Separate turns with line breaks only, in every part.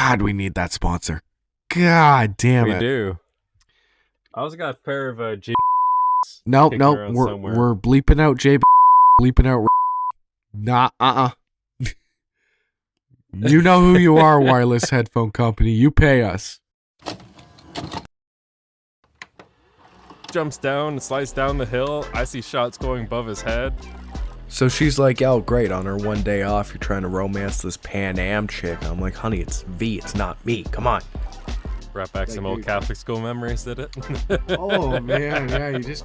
God, we need that sponsor. God damn
We
it.
do. I also got a pair of G.
Nope.
kicking around somewhere.
We're bleeping out J. Bleeping out. Nah. You know who you are, wireless headphone company. You pay us.
Jumps down and slides down the hill. I see shots going above his head.
So she's like, oh, great, on her one day off, you're trying to romance this Pan Am chick. I'm like, honey, it's V, it's not me. Come on.
Brought back some old Catholic school memories, did it?
Oh, man, yeah, you just...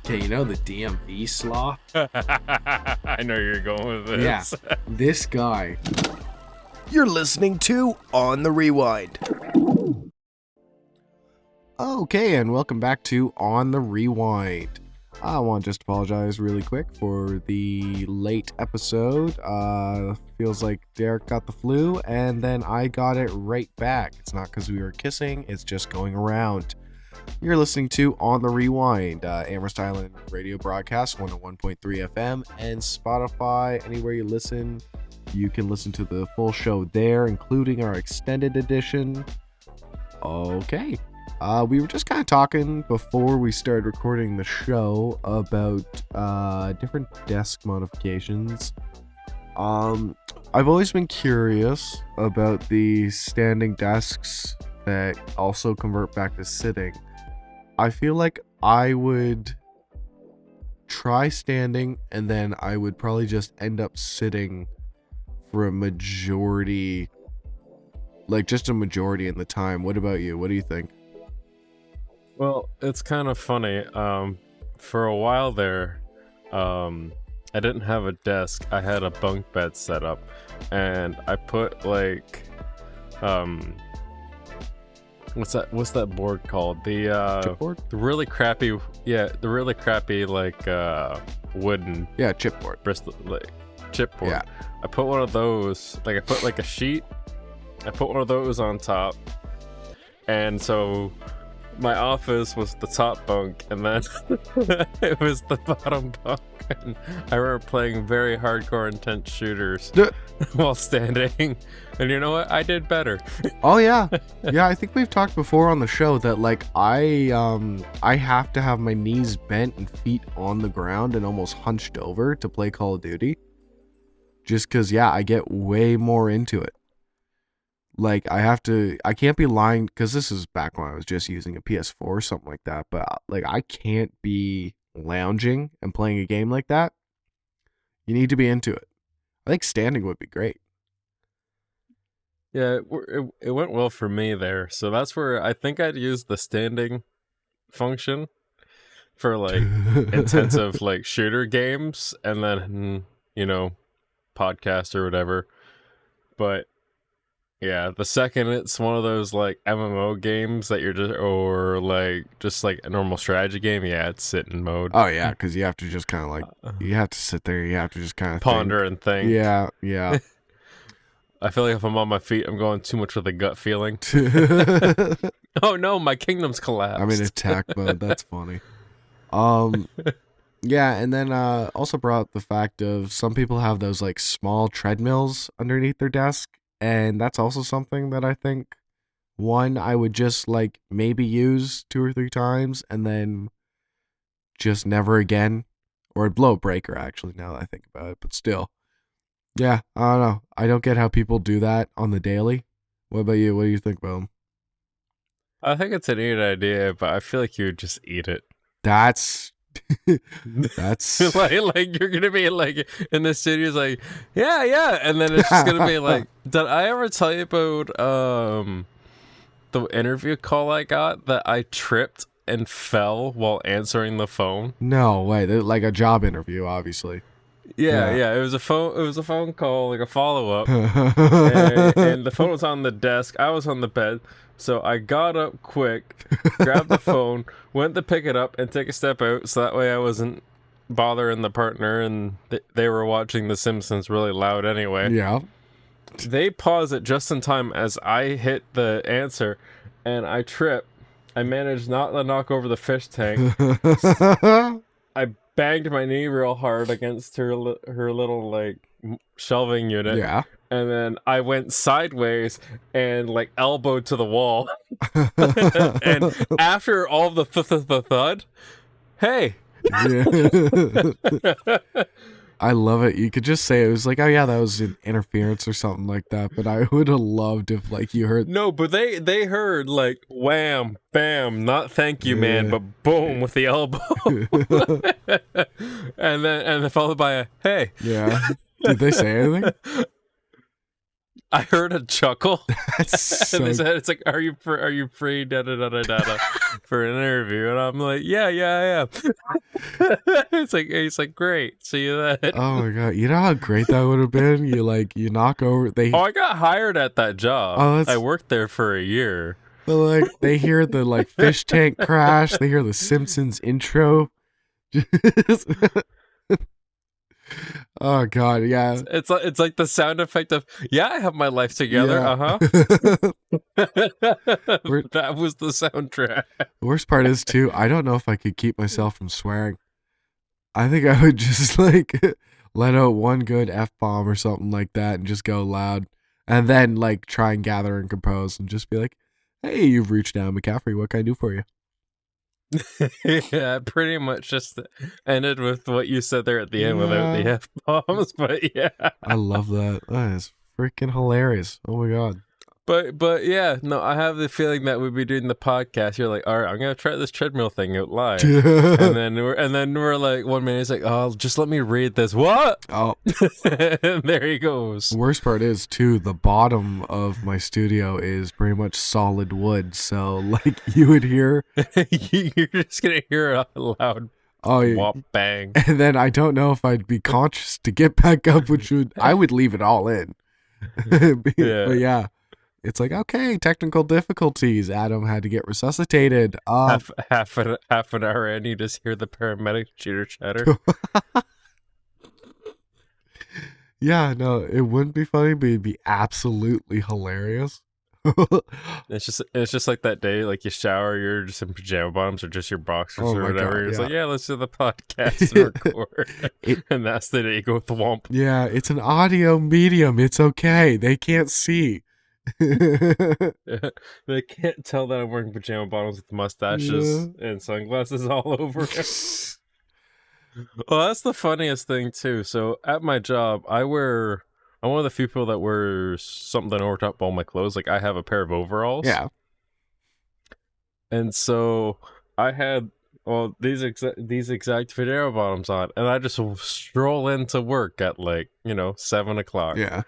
Okay, you know the DMV slaw?
I know you're going with this.
Yeah, this guy.
You're listening to On the Rewind.
Okay, and welcome back to On the Rewind. I want to just apologize really quick for the late episode. Feels like Derek got the flu, and then I got it right back. It's not because we were kissing, it's just going around. You're listening to On the Rewind, Amherst Island radio broadcast, 101.3 FM, and Spotify. Anywhere you listen, you can listen to the full show there, including our extended edition. Okay. We were just kind of talking before we started recording the show about different desk modifications. I've always been curious about the standing desks that also convert back to sitting. I feel like I would try standing and then I would probably just end up sitting for a majority, like just a majority in the time. What about you? What do you think?
Well, it's kind of funny. For a while there, I didn't have a desk. I had a bunk bed set up, and I put like, what's that board called? The
Chipboard?
the really crappy, like wooden
Chipboard.
Bristol like chipboard.
Yeah.
I put one of those. Like I put like a sheet. I put one of those on top, and so my office was the top bunk, and then it was the bottom bunk. And I remember playing very hardcore, intense shooters while standing. And you know what? I did better.
Oh yeah, yeah. I think we've talked before on the show that like I have to have my knees bent and feet on the ground and almost hunched over to play Call of Duty. Just because, yeah, I get way more into it. Like, I can't be lying, because this is back when I was just using a PS4 or something like that, but, like, I can't be lounging and playing a game like that. You need to be into it. I think standing would be great.
Yeah, it went well for me there. So that's where I think I'd use the standing function for, like, intensive, like, shooter games, and then, you know, podcast or whatever. But yeah, the second it's one of those like MMO games that you're just like a normal strategy game, yeah, it's sitting mode.
Oh yeah, because you have to just kind of like, you have to sit there, you have to just kind of
ponder and think.
Yeah.
I feel like if I'm on my feet, I'm going too much with a gut feeling. Oh no, my kingdom's collapsed.
I'm in attack mode. That's funny. Yeah, and then also brought up the fact of some people have those like small treadmills underneath their desk, and that's also something that I think I would just like maybe use 2 or 3 times and then just never again, or it'd blow a breaker actually now that I think about it, but still. Yeah, I don't know. I don't get how people do that on the daily. What about you? What do you think about them?
I think it's a neat idea, but I feel like you would just eat it.
That's
like you're gonna be like in the studios like yeah, and then it's just gonna be like, did I ever tell you about the interview call I got that I tripped and fell while answering the phone?
No way. Like a job interview, obviously.
Yeah. It was a phone call, like a follow-up. and the phone was on the desk. I was on the bed. So I got up quick, grabbed the phone, went to pick it up and take a step out. So that way I wasn't bothering the partner, and they were watching The Simpsons really loud anyway.
Yeah.
They paused it just in time as I hit the answer, and I tripped. I managed not to knock over the fish tank. I banged my knee real hard against her little like shelving unit.
Yeah.
and then I went sideways and like elbowed to the wall. And after all the thud, hey.
Yeah. I love it. You could just say it was like, oh yeah, that was an interference or something like that. But I would have loved if like you heard.
No, but they heard like wham, bam, not thank you, man,
Yeah.
but boom with the elbow, and then followed by a hey.
Yeah. Did they say anything?
I heard a chuckle.
That's so.
And they said, "It's like, are you free? Da da da da da for an interview?" And I'm like, "Yeah, I am." It's like, great, see you then.
Oh my god! You know how great that would have been. You knock over.
Oh, I got hired at that job.
Oh,
I worked there for a year.
But like they hear the like fish tank crash. They hear the Simpsons intro. Oh god, yeah.
It's like the sound effect of I have my life together.
Yeah.
That was the soundtrack.
The worst part is too, I don't know if I could keep myself from swearing. I think I would just like let out one good F-bomb or something like that and just go loud. And then like try and gather and compose and just be like, hey, you've reached down McCaffrey, what can I do for you?
Yeah, pretty much just ended with what you said there at the end without the F-bombs, but yeah.
I love that. That is freaking hilarious. Oh my god.
But yeah, no, I have the feeling that we'd be doing the podcast. You're like, all right, I'm gonna try this treadmill thing out live, and then we're like, 1 minute, it's like, oh, just let me read this. What?
Oh,
and there he goes.
the worst part is too, the bottom of my studio is pretty much solid wood, so like you would hear.
You're just gonna hear a loud whop bang,
and then I don't know if I'd be conscious to get back up, I would leave it all in. But yeah. It's like, okay, technical difficulties. Adam had to get resuscitated.
Half an hour in, you just hear the paramedic chitter chatter.
Yeah, no, it wouldn't be funny, but it'd be absolutely hilarious.
It's just like that day, like you shower, you're just in pajama bottoms or just your boxers or whatever.
God,
it's like, let's do the podcast and record. And that's the day you go with the womp.
Yeah, it's an audio medium. It's okay. They can't see.
They can't tell that I'm wearing pajama bottoms with mustaches and sunglasses all over it. Well, that's the funniest thing too. So at my job, I'm one of the few people that wears something over top all my clothes. Like I have a pair of overalls.
Yeah.
And so I had these exact pajama bottoms on, and I just stroll into work at 7 o'clock.
Yeah.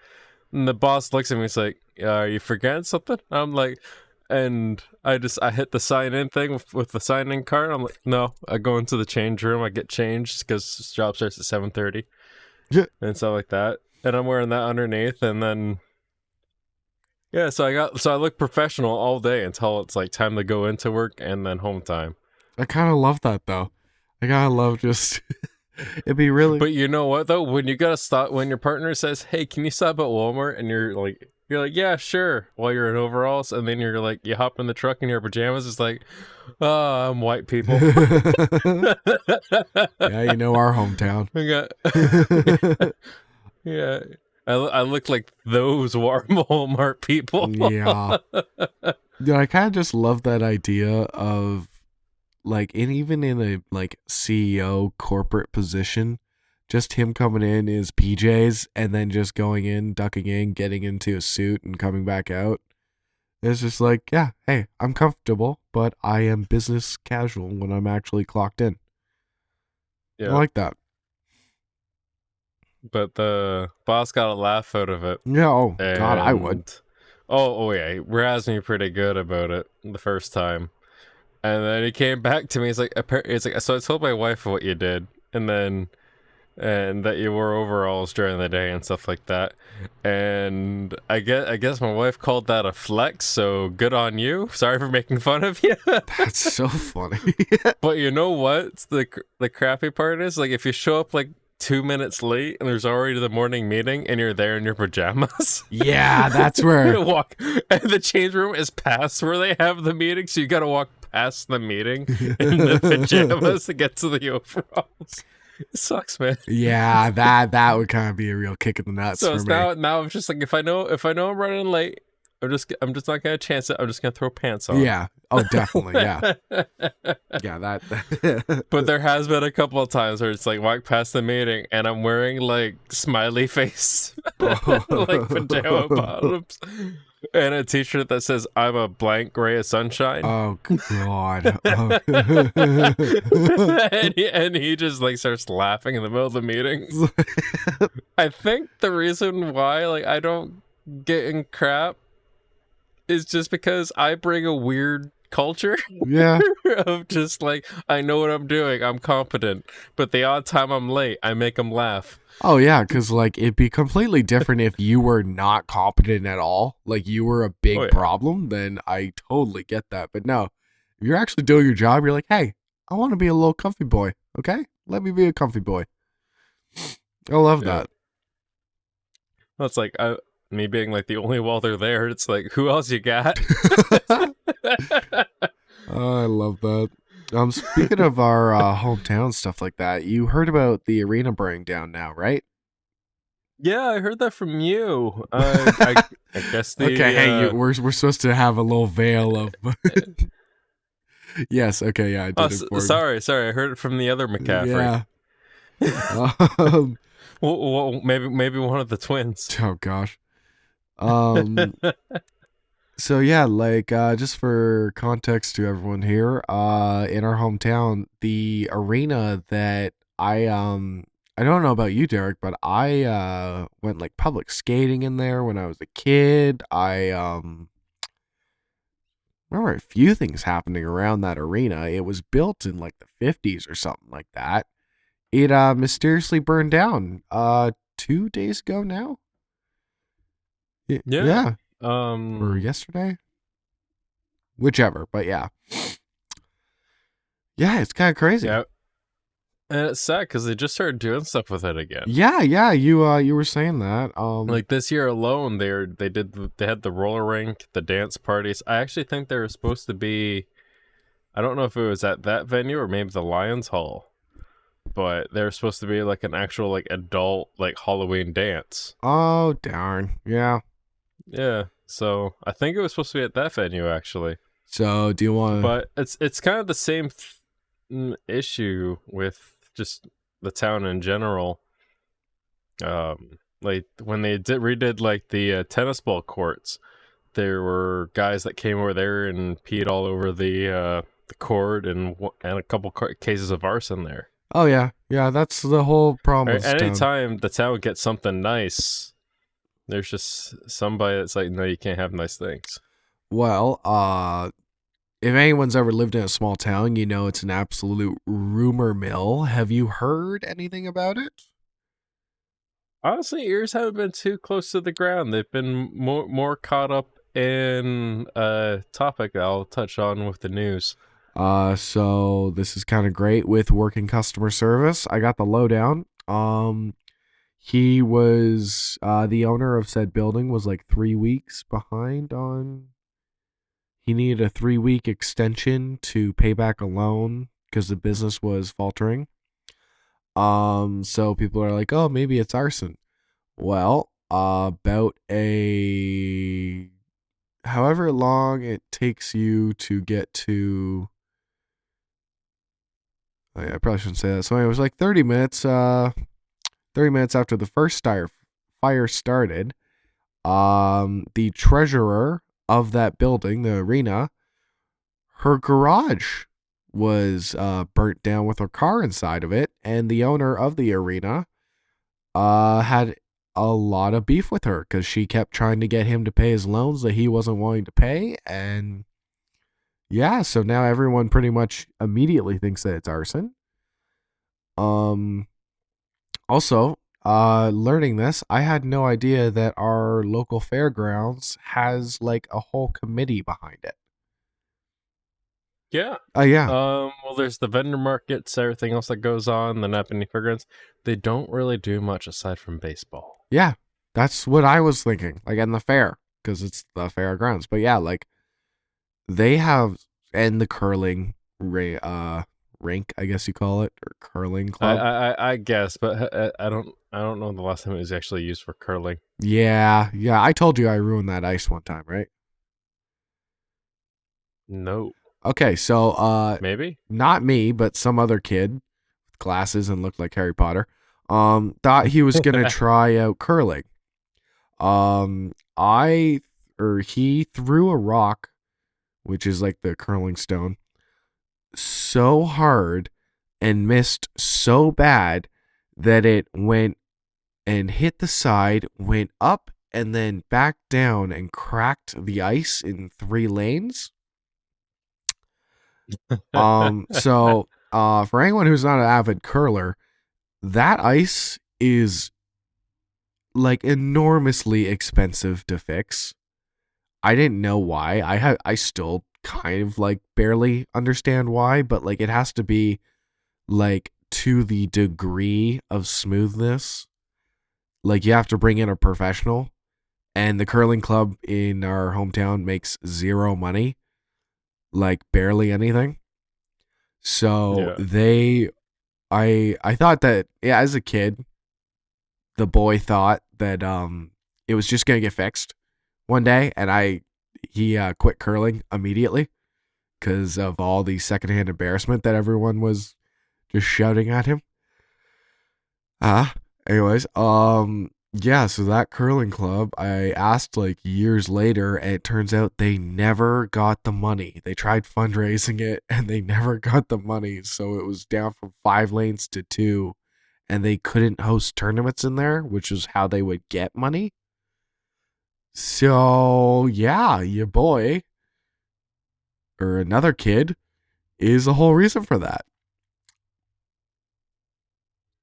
And the boss looks at me, he's like, are you forgetting something? I'm like, and I hit the sign in thing with the sign in card. I'm like, no, I go into the change room, I get changed because this job starts at 7:30 and stuff like that. And I'm wearing that underneath, and then so I look professional all day until it's like time to go into work and then home time.
I kind of love that though. I kind of love just it'd be really.
But you know what though? When you gotta stop, when your partner says, "Hey, can you stop at Walmart?" and you're like, "Yeah, sure," while you're in overalls, and then you're like, you hop in the truck in your pajamas. It's like, oh, I'm white people.
Yeah, you know our hometown.
Yeah, I look like those Walmart people.
Yeah. Yeah, I kind of just love that idea of even in a CEO corporate position, just him coming in his PJs and then just going in, ducking in, getting into a suit and coming back out. It's just like, yeah, hey, I'm comfortable, but I am business casual when I'm actually clocked in. Yeah. I like that.
But the boss got a laugh out of it.
Yeah, God, I would.
Oh yeah, he razzed me pretty good about it the first time. And then he came back to me. He's like, so I told my wife what you did, and that you wore overalls during the day and stuff like that. And I guess my wife called that a flex. So good on you. Sorry for making fun of you.
That's so funny.
But you know what? The crappy part is, like, if you show up 2 minutes late and there's already the morning meeting and you're there in your pajamas.
Yeah, that's where
you walk, and the change room is past where they have the meeting, so you gotta walk past the meeting in the pajamas to get to the overalls. It sucks, man.
Yeah, that would kind of be a real kick in the nuts
So
for
it's
me.
now I'm just like, if I know I'm running late, I'm just not gonna chance it. I'm just gonna throw pants on.
Yeah. Oh, definitely. Yeah. Yeah. That.
But there has been a couple of times where it's like walk past the meeting and I'm wearing like smiley face, like pajama bottoms, and a t-shirt that says "I'm a blank ray of sunshine."
Oh God. Oh.
And he just like starts laughing in the middle of the meeting. I think the reason why like I don't get in crap is just because I bring a weird culture
Yeah.
of just like, I know what I'm doing, I'm competent, but the odd time I'm late, I make them laugh.
Oh yeah, because like it'd be completely different if you were not competent at all. Like you were a big
Oh, yeah.
problem, then I totally get that. But no, if you're actually doing your job, you're like, hey, I want to be a little comfy boy. Okay, let me be a comfy boy. I love
Yeah.
that.
Well, it's like me being like the only welder there. It's like, who else you got?
Oh, I love that. Speaking of our hometown stuff like that, you heard about the arena burning down now, right?
Yeah, I heard that from you. I guess the
Okay, hey, we're supposed to have a little veil of. Yes. Okay. Yeah, I did inform.
sorry. I heard it from the other McCaffrey.
Yeah.
Well, maybe one of the twins.
Oh gosh. So yeah, like just for context to everyone here, in our hometown, the arena that I don't know about you, Derek, but I went like public skating in there when I was a kid. I remember a few things happening around that arena. It was built in like the 50s or something like that. It mysteriously burned down 2 days ago now. Yeah. Or yesterday? Whichever, but yeah. Yeah, it's kind of crazy.
Yeah. And it's sad because they just started doing stuff with it again.
Yeah, you were saying that.
Like this year alone, they had the roller rink, the dance parties. I actually think they were supposed to be, I don't know if it was at that venue or maybe the Lions Hall, but they were supposed to be like an actual like adult like Halloween dance.
Oh darn. Yeah.
Yeah. So I think it was supposed to be at that venue actually.
So do you want?
But it's kind of the same issue with just the town in general. Like when they redid like the tennis ball courts, there were guys that came over there and peed all over the court and a couple cases of arson there.
Oh yeah, that's the whole problem.
Right? Anytime the town gets something nice, there's just somebody that's like, no, you can't have nice things.
Well, if anyone's ever lived in a small town, you know it's an absolute rumor mill. Have you heard anything about it?
Honestly, ears haven't been too close to the ground. They've been more caught up in a topic that I'll touch on with the news.
So this is kind of great with working customer service. I got the lowdown. He was the owner of said building was like 3 weeks behind on. He needed a 3-week extension to pay back a loan because the business was faltering. So people are like, oh, maybe it's arson. Well, about however long it takes you to get to. Oh, yeah, I probably shouldn't say that. So it was like 30 minutes. 30 minutes after the first fire started, the treasurer of that building, the arena, her garage was burnt down with her car inside of it, and the owner of the arena had a lot of beef with her because she kept trying to get him to pay his loans that he wasn't wanting to pay, and yeah, so now everyone pretty much immediately thinks that it's arson. Also, learning this, I had no idea that our local fairgrounds has like a whole committee behind it.
Yeah.
Yeah.
Well, there's the vendor markets, everything else that goes on, the Napanee Fairgrounds. They don't really do much aside from baseball.
Yeah, that's what I was thinking. Like in the fair, because it's the fairgrounds. But yeah, like they have, and the curling rink, I guess you call it, or curling
I,
club.
I guess, but I don't know the last time it was actually used for curling.
Yeah, I told you I ruined that ice one time, right?
No,
Okay, so
maybe.
not me, but some other kid with glasses and looked like Harry Potter, thought he was gonna try out curling. I or he threw a rock, which is like the curling stone, so hard and missed so bad that it went and hit the side, went up and then back down and cracked the ice in 3 lanes. For anyone who's not an avid curler, that ice is like enormously expensive to fix. I didn't know why. I still kind of like barely understand why, but like it has to be like to the degree of smoothness. Like you have to bring in a professional, and the curling club in our hometown makes zero money, like barely anything. So
Yeah.
I thought that, yeah, as a kid, the boy thought that it was just gonna get fixed one day, and he quit curling immediately because of all the secondhand embarrassment that everyone was just shouting at him. Ah, anyways, yeah, so that curling club, I asked like years later, and it turns out they never got the money. They tried fundraising it and they never got the money. So it was down from 5 lanes to 2, and they couldn't host tournaments in there, which is how they would get money. So, yeah, your boy or another kid is the whole reason for that.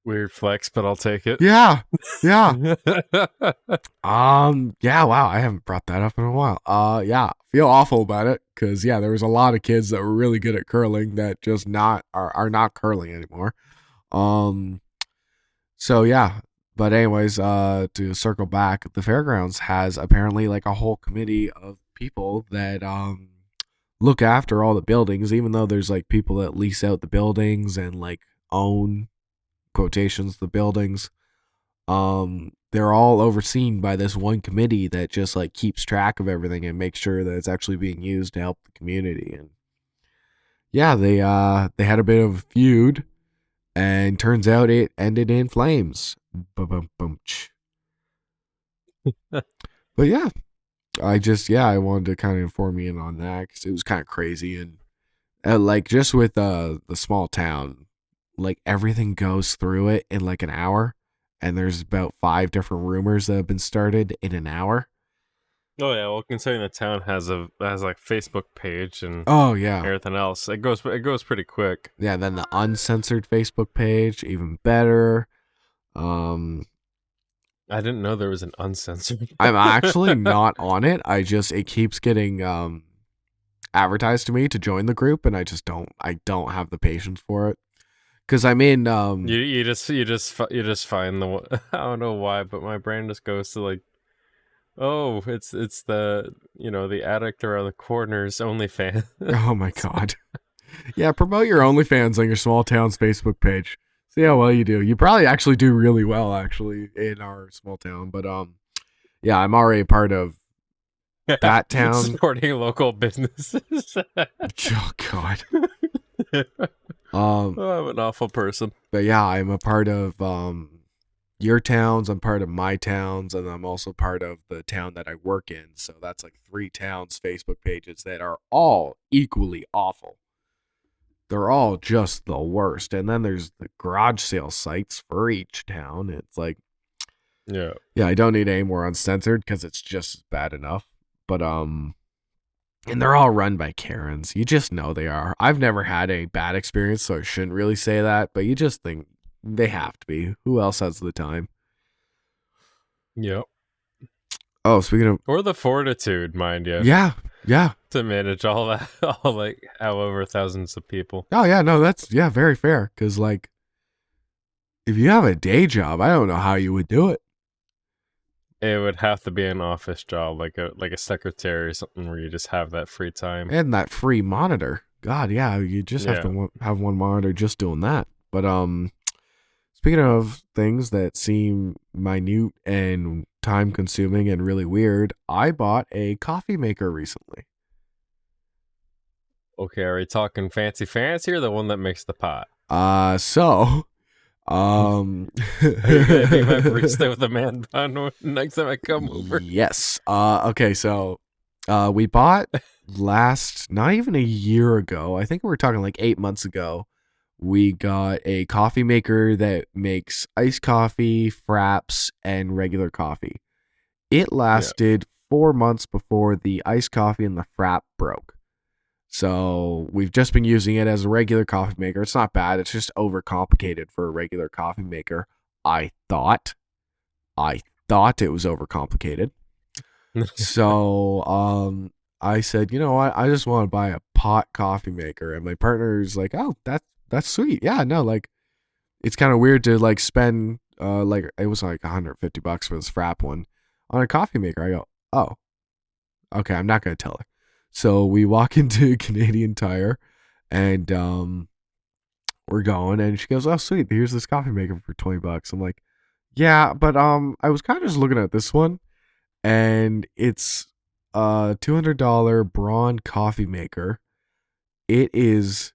Weird flex, but I'll take it.
Yeah. Yeah. Yeah, wow, I haven't brought that up in a while. Yeah, feel awful about it because yeah, there was a lot of kids that were really good at curling that just not are not curling anymore. Um, so yeah, but anyways, to circle back, the fairgrounds has apparently like a whole committee of people that look after all the buildings, even though there's like people that lease out the buildings and like own quotations the buildings. They're all overseen by this one committee that just like keeps track of everything and makes sure that it's actually being used to help the community. And yeah, they had a bit of a feud, and turns out it ended in flames. Ba-bum-bum-ch. But yeah, I wanted to kind of inform you in on that because it was kind of crazy. And like just with the small town, like everything goes through it in like an hour, and there's about 5 different rumors that have been started in an hour.
Oh yeah, well, considering the town has like Facebook page and
Oh yeah,
everything else, it goes pretty quick.
yeah. Then the uncensored Facebook page, even better. Um,
I didn't know there was an uncensored.
I'm actually not on it. It keeps getting advertised to me to join the group, and I don't have the patience for it. Because I'm in
You just find the one. I don't know why, but my brain just goes to like, oh, it's the the addict around the corner's OnlyFans.
oh my god. Yeah, promote your OnlyFans on your small town's Facebook page. See how well you do. You probably actually do really well actually in our small town. But yeah, I'm already a part of that town.
Supporting local businesses.
Oh god.
Oh, I'm an awful person.
But yeah, I'm a part of your towns, I'm part of my towns, and I'm also part of the town that I work in. So that's like 3 towns Facebook pages that are all equally awful. They're all just the worst. And then there's the garage sale sites for each town. It's like,
yeah,
I don't need any more uncensored because it's just bad enough. But and they're all run by Karens. You just know they are. I've never had a bad experience, so I shouldn't really say that, but you just think they have to be. Who else has the time?
yep.
Oh, speaking of,
Or the fortitude, mind you.
yeah,
To manage all that, all like however thousands of people.
oh yeah, no, that's very fair. Because like, if you have a day job, I don't know how you would do it.
It would have to be an office job, like a secretary or something, where you just have that free time.
And that free monitor. God, yeah, you just have
Yeah.
to have one monitor just doing that. But speaking of things that seem minute and time consuming and really weird, I bought a coffee maker recently.
Okay, are we talking fancy or the one that makes the pot?
So um
Are you gonna be my barista with a man bun next time I come over?
yes. Okay, so we bought last not even a year ago. I think we were talking like 8 months ago. We got a coffee maker that makes iced coffee, fraps, and regular coffee. It
Yeah.
lasted 4 months before the iced coffee and the frap broke. So we've just been using it as a regular coffee maker. It's not bad. It's just overcomplicated for a regular coffee maker. I thought. I thought it was overcomplicated. So I said, you know what? I just want to buy a pot coffee maker. And my partner's like, oh, that's sweet. Yeah, no, like it's kind of weird to like spend like it was like $150 for this frap one on a coffee maker. I go, oh, okay, I'm not gonna tell her. So we walk into Canadian Tire and we're going and she goes, oh sweet, here's this coffee maker for $20. I'm like, yeah, but I was kind of just looking at this one and it's a $200 Braun coffee maker. It is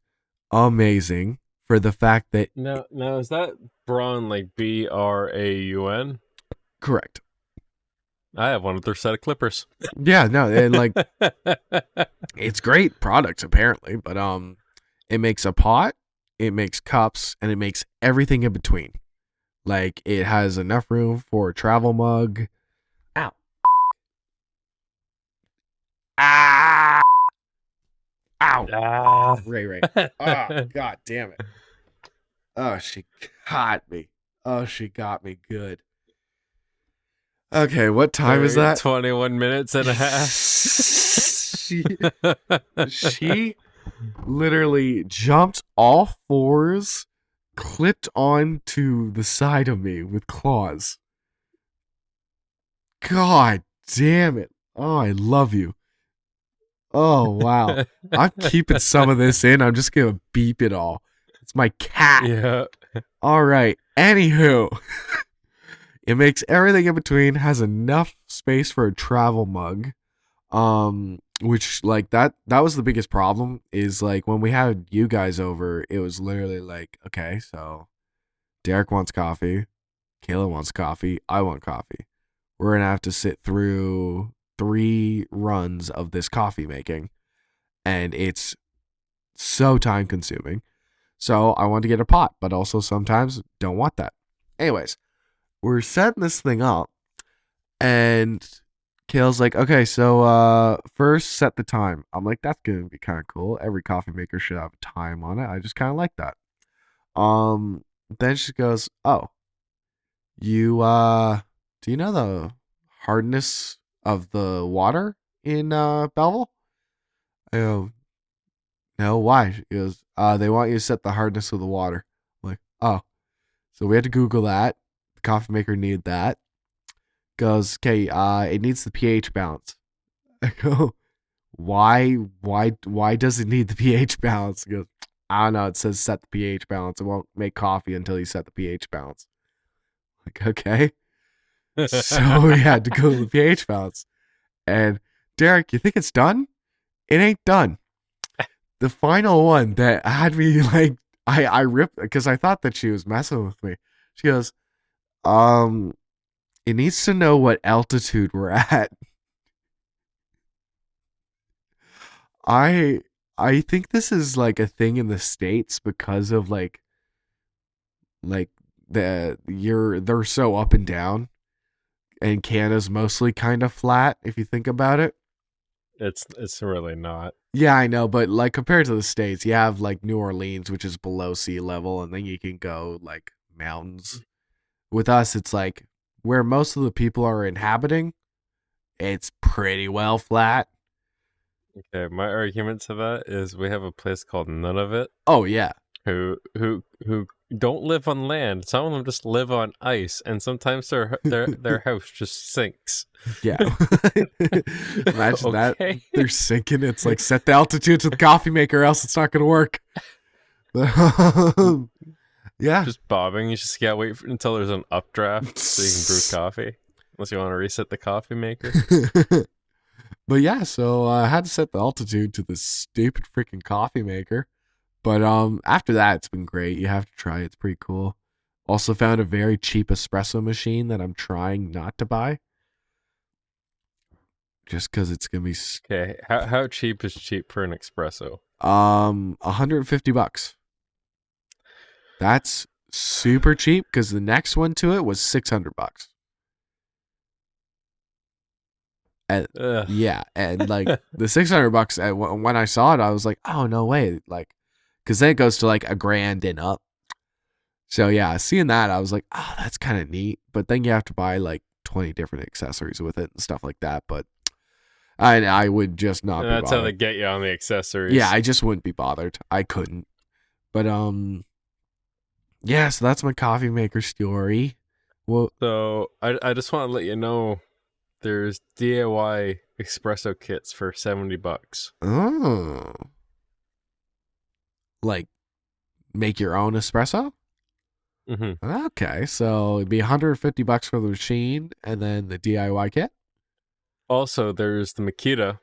amazing for the fact that
Now, is that Braun like Braun?
correct.
I have one of their set of clippers.
Yeah, no, and like it's great product apparently, but it makes a pot, it makes cups, and it makes everything in between. Like it has enough room for a travel mug. Ow. Ah. Ow.
Ah.
Ray. Oh, god damn it. Oh, she got me. Oh, she got me good. Okay, what time is that?
21 minutes and a half.
she literally jumped all fours, clipped onto the side of me with claws. God damn it. Oh, I love you. Oh, wow. I'm keeping some of this in. I'm just going to beep it all. It's my cat.
Yeah.
All right. Anywho, it makes everything in between, has enough space for a travel mug. Which like that was the biggest problem is like when we had you guys over, it was literally like, okay, so Derek wants coffee, Kayla wants coffee, I want coffee. We're gonna have to sit through 3 runs of this coffee making, and it's so time consuming. So I want to get a pot, but also sometimes don't want that. Anyways, we're setting this thing up, and Kale's like, okay, so first set the time. I'm like, that's gonna be kind of cool. Every coffee maker should have a time on it. I just kind of like that. Um, then she goes, oh, you do you know the hardness of the water in Belleville? I go, no, why? She goes, they want you to set the hardness of the water. I'm like, oh, so we had to Google that. The coffee maker needed that. Goes, okay, it needs the pH balance. I go, why does it need the pH balance? He goes, I don't know. It says set the pH balance. It won't make coffee until you set the pH balance. Like, okay. So we had to go to the pH balance. And Derek, you think it's done? It ain't done. The final one that had me like I ripped because I thought that she was messing with me. She goes, it needs to know what altitude we're at. I think this is like a thing in the States because of like they're so up and down, and Canada's mostly kind of flat if you think about it.
It's really not.
Yeah, I know, but like compared to the States, you have like New Orleans, which is below sea level, and then you can go like mountains. With us, it's like where most of the people are inhabiting, it's pretty well flat.
Okay, my argument to that is we have a place called None of It
Oh yeah.
who don't live on land. Some of them just live on ice, and sometimes their house just sinks.
Yeah. Imagine that.
Okay.
They're sinking. It's like set the altitude to the coffee maker, else it's not going to work. Yeah.
Just bobbing. You just gotta wait until there's an updraft so you can brew coffee. Unless you want to reset the coffee maker.
But yeah, so I had to set the altitude to this stupid freaking coffee maker. But after that, it's been great. You have to try it. It's pretty cool. Also found a very cheap espresso machine that I'm trying not to buy. Just because it's going to be...
Okay, how cheap is cheap for an espresso?
$150. That's super cheap because the next one to it was $600. And yeah, and like the $600 when I saw it, I was like, oh no way, like, because then it goes to like $1,000 and up. So yeah, seeing that, I was like, oh, that's kind of neat. But then you have to buy like 20 different accessories with it and stuff like that. But I would just not.
And
be
that's
bothered.
how they get you on the accessories.
Yeah, I just wouldn't be bothered. I couldn't. But yeah. So that's my coffee maker story. Well,
so I just want to let you know. There's DIY espresso kits for $70.
oh, like make your own espresso.
Mm-hmm.
Okay, so it'd be $150 for the machine, and then the DIY kit.
Also, there's the Makita,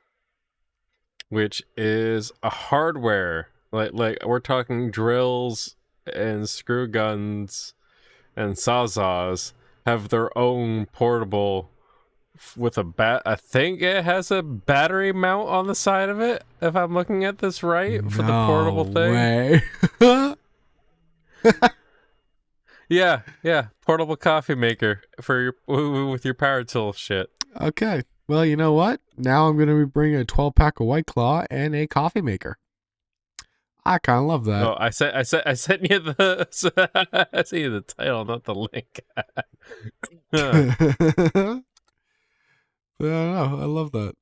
which is a hardware. Like we're talking drills and screw guns and sawzalls have their own portable with I think it has a battery mount on the side of it, if I'm looking at this right, for the portable thing.
Way.
Yeah, portable coffee maker for your with your power tool shit.
Okay. Well, you know what? Now I'm going to be bringing a 12-pack of White Claw and a coffee maker. I kind of love that.
Oh, I sent you the I sent you the title, not the link.
I don't know. I love that.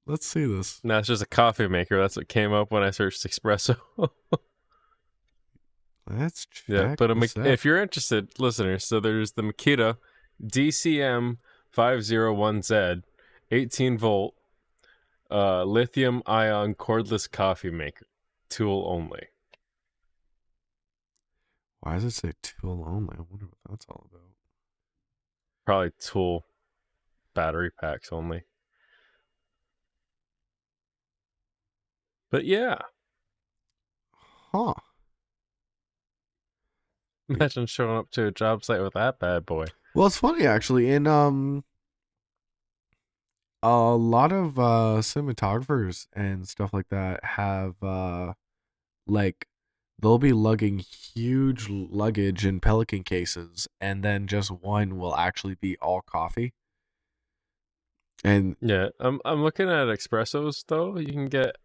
Let's see this.
No, it's just a coffee maker. That's what came up when I searched espresso.
Let's check.
Yeah, but
this out.
if you're interested, listeners, so there's the Makita DCM 501Z 18 volt lithium ion cordless coffee maker, tool only.
Why does it say tool only? I wonder what that's all about.
Probably tool battery packs only. But yeah.
Huh.
Imagine showing up to a job site with that bad boy.
Well, it's funny actually. In a lot of cinematographers and stuff like that have like they'll be lugging huge luggage in Pelican cases, and then just one will actually be all coffee. And
yeah, I'm looking at espressos though. You can get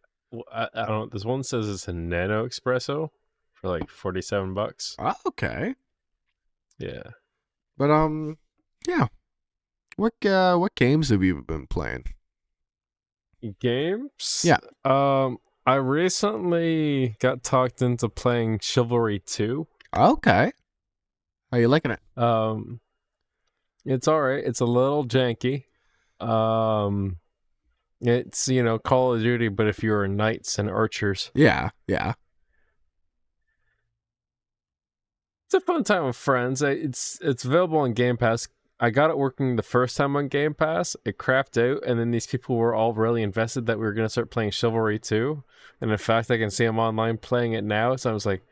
I don't know. This one says it's a nano espresso for like $47.
okay.
Yeah.
But yeah. What games have you been playing?
Games?
Yeah.
I recently got talked into playing Chivalry 2.
Okay. How you liking it?
It's all right. It's a little janky. It's, Call of Duty, but if you're knights and archers.
Yeah.
It's a fun time with friends. It's available on Game Pass. I got it working the first time on Game Pass. It crapped out, and then these people were all really invested that we were going to start playing Chivalry 2. And in fact, I can see them online playing it now. So I was like,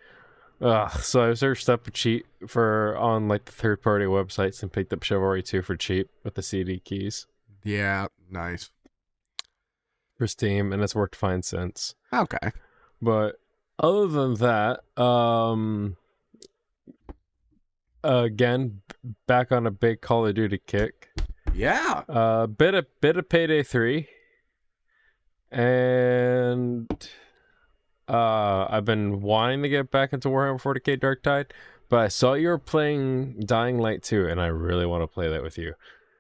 ugh. So I searched up a cheat on like the third-party websites and picked up Chivalry 2 for cheap with the CD keys.
Yeah, nice.
For Steam, and it's worked fine since.
Okay.
But other than that, again, back on a big Call of Duty kick.
Yeah.
Bit of Payday 3, and I've been wanting to get back into Warhammer 40k Darktide, but I saw you were playing Dying Light 2, and I really want to play that with you.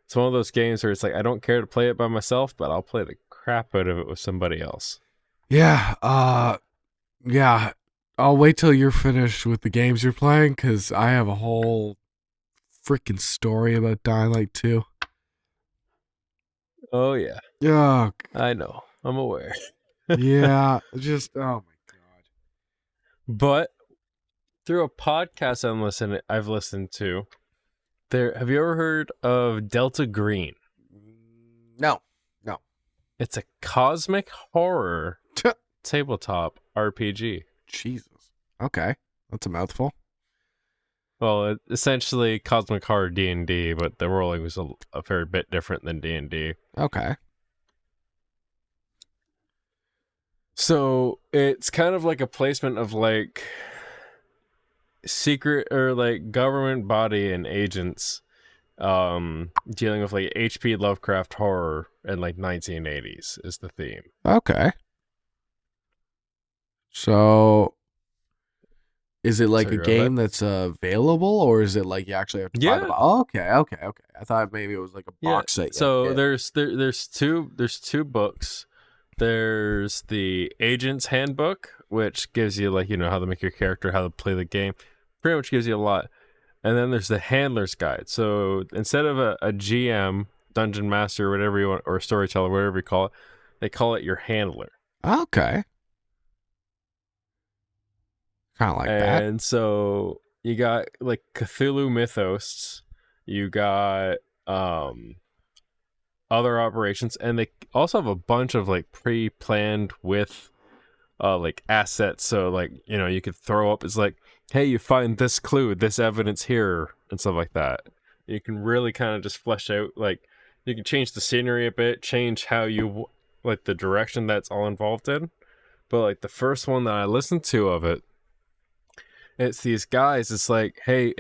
It's one of those games where it's like I don't care to play it by myself, but I'll play the crap out of it with somebody else.
Yeah. Yeah. I'll wait till you're finished with the games you're playing, because I have a whole freaking story about Dying Light 2.
Oh yeah,
Yeah,
I know. I'm aware.
yeah, just oh my god.
But through a podcast I've listened to, have you ever heard of Delta Green?
No.
It's a cosmic horror tabletop RPG.
Jesus. Okay, that's a mouthful.
Well, essentially cosmic horror D&D, but the rolling was a fair bit different than D&D.
Okay.
So it's kind of like a placement of like secret or like government body and agents dealing with like H.P. Lovecraft horror in like 1980s is the theme.
Okay. So, is it like
Sorry,
a
go
game
ahead.
that's available, or is it like you actually have to buy them?
Yeah.
Oh, okay. I thought maybe it was like a box set.
So there's two books. There's the Agent's Handbook, which gives you like, you know, how to make your character, how to play the game. Pretty much gives you a lot. And then there's the Handler's Guide. So instead of a GM, Dungeon Master, whatever you want, or storyteller, whatever you call it, they call it your handler.
Okay. Kind of like that.
And so you got like Cthulhu mythos, you got other operations, and they also have a bunch of like pre-planned with like assets. So like, you know, you could throw up, it's like, hey, you find this clue, this evidence here, and stuff like that. You can really kind of just flesh out, like, you can change the scenery a bit, change how you like the direction that's all involved in. But like the first one that I listened to of it, it's these guys, it's like, hey,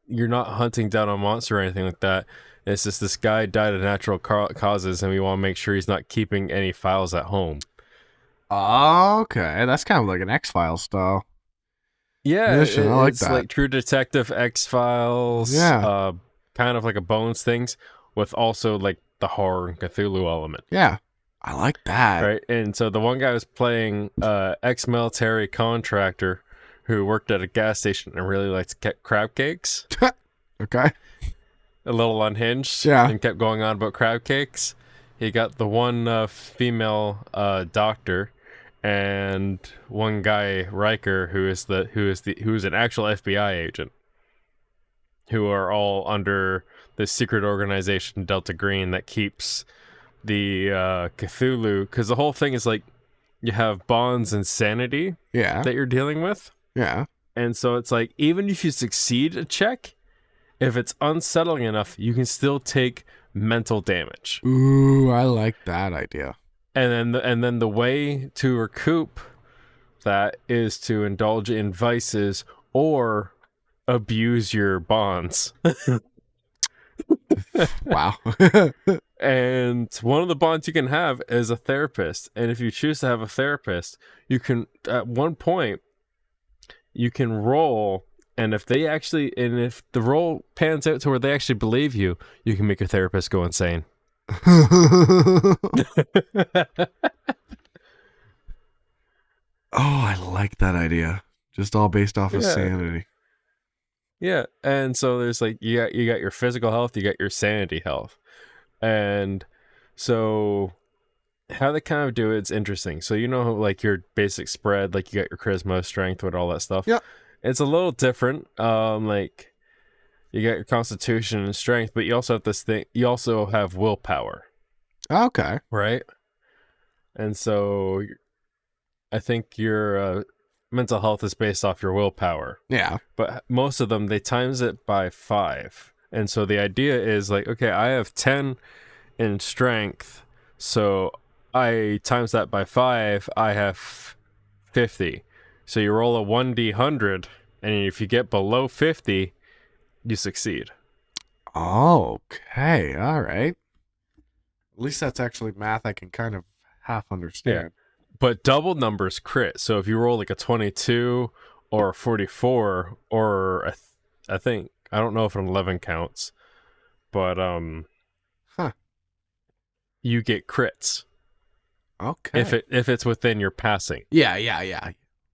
you're not hunting down a monster or anything like that. It's just this guy died of natural causes, and we want to make sure he's not keeping any files at home.
Okay, that's kind of like an X-Files style.
Yeah,
mission. I like
it's
that.
like True Detective, X-Files,
Yeah.
kind of like a Bones things, with also like the horror and Cthulhu element.
Yeah, I like that.
Right, and so the one guy was playing ex-military contractor who worked at a gas station and really liked crab cakes.
Okay.
A little unhinged,
Yeah.
and kept going on about crab cakes. He got the one female doctor and one guy Riker who's an actual FBI agent, who are all under this secret organization Delta Green that keeps the Cthulhu, because the whole thing is like you have bonds and sanity
Yeah.
that you're dealing with.
Yeah.
And so it's like, even if you succeed a check, if it's unsettling enough, you can still take mental damage.
Ooh, I like that idea.
And then the way to recoup that is to indulge in vices or abuse your bonds.
Wow.
And one of the bonds you can have is a therapist. And if you choose to have a therapist, you can, at one point, you can roll, and if the roll pans out to where they actually believe you, you can make your therapist go insane.
Oh, I like that idea. Just all based off of sanity.
Yeah, and so there's like, you got your physical health, you got your sanity health. And so how they kind of do it's interesting. So, you know, like your basic spread, like you got your charisma, strength, with all that stuff.
Yeah.
It's a little different. Like you got your constitution and strength, but you also have this thing, you also have willpower.
Okay.
Right? And so I think your mental health is based off your willpower.
Yeah.
But most of them, they times it by 5. And so the idea is like, okay, I have 10 in strength, so I times that by 5, I have 50. So you roll a 1d100, and if you get below 50, you succeed.
Okay. All right. At least that's actually math I can kind of half understand.
But double numbers crit. So if you roll like a 22 or a 44 or I think, I don't know if an 11 counts, but you get crits.
Okay.
If it's within your passing.
Yeah.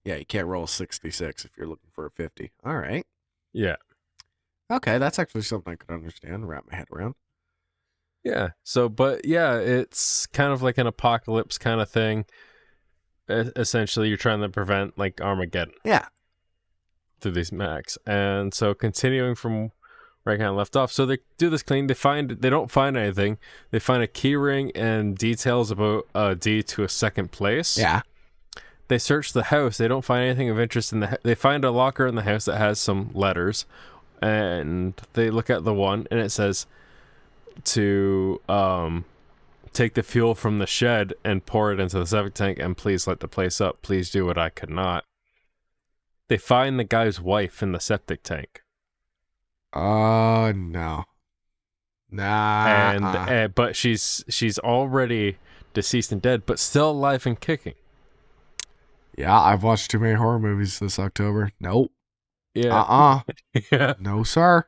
Yeah, you can't roll a 66 if you're looking for a 50. All right.
Yeah.
Okay, that's actually something I could understand, wrap my head around.
Yeah. So, but yeah, it's kind of like an apocalypse kind of thing. Essentially, you're trying to prevent like Armageddon.
Yeah.
Through these mechs. And so continuing from where I kind of left off, so they do this clean. They don't find anything. They find a key ring and details about a deed to a second place.
Yeah.
They search the house. They don't find anything of interest in the. They find a locker in the house that has some letters, and they look at the one, and it says to take the fuel from the shed and pour it into the septic tank, and please light the place up. Please do what I could not. They find the guy's wife in the septic tank.
Oh no. Nah.
And but she's already deceased and dead, but still alive and kicking.
Yeah, I've watched too many horror movies this October. Nope.
Yeah. Yeah.
No, sir.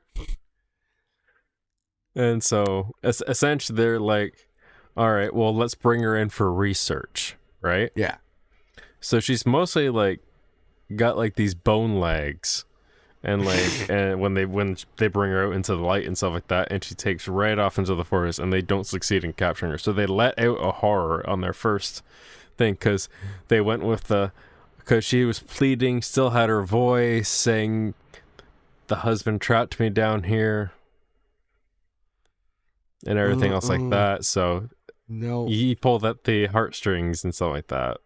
And so essentially they're like, all right, well, let's bring her in for research, right?
Yeah.
So she's mostly like got like these bone legs, and like and when they bring her out into the light and stuff like that, and she takes right off into the forest, and they don't succeed in capturing her. So they let out a horror on their first thing because they went with because she was pleading, still had her voice, saying the husband trapped me down here and everything else like that. So
no,
he pulled at the heartstrings and stuff like that.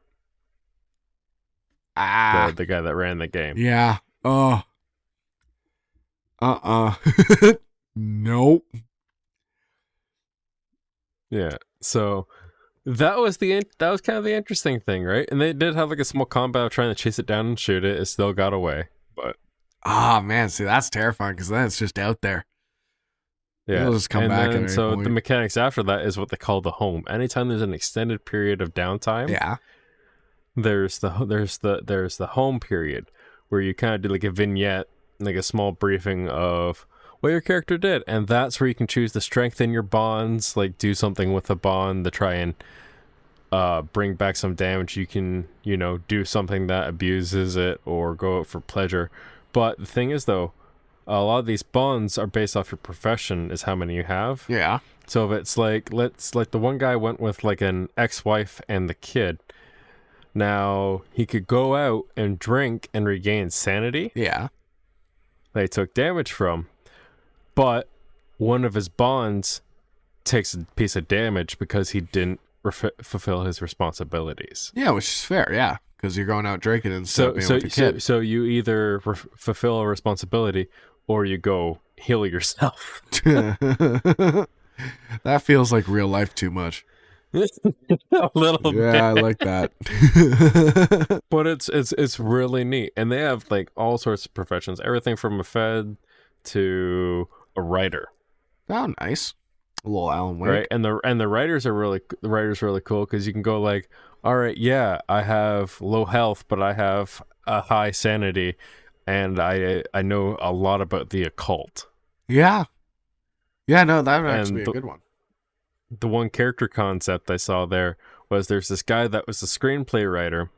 The guy that ran the game.
Yeah. Oh. Nope.
Yeah. So that was kind of the interesting thing, right? And they did have like a small combat of trying to chase it down and shoot it. It still got away, but
man, see, that's terrifying because then it's just out there.
yeah,
It'll just come back.
And so the mechanics after that is what they call the home. Anytime there's an extended period of downtime,
yeah,
there's the home period where you kind of do like a vignette, like a small briefing of what your character did, and that's where you can choose to strengthen your bonds, like do something with a bond to try and bring back some damage. You can, do something that abuses it or go out for pleasure. But the thing is, though, a lot of these bonds are based off your profession, is how many you have.
Yeah.
So if it's like, the one guy went with like an ex-wife and the kid. Now he could go out and drink and regain sanity.
Yeah.
They took damage from, but one of his bonds takes a piece of damage because he didn't fulfill his responsibilities.
Yeah, which is fair. Yeah, because you're going out drinking instead of being with the kid.
So you either fulfill a responsibility or you go heal yourself.
That feels like real life too much.
A little bit.
Yeah, I like that.
But it's really neat, and they have like all sorts of professions, everything from a fed to a writer.
Oh, nice. A little Alan Wake.
Right, and the writers are really cool because you can go like, all right, yeah, I have low health, but I have a high sanity, and I know a lot about the occult.
Yeah. Yeah, no, that would actually be a good one.
The one character concept I saw there was there's this guy that was a screenplay writer,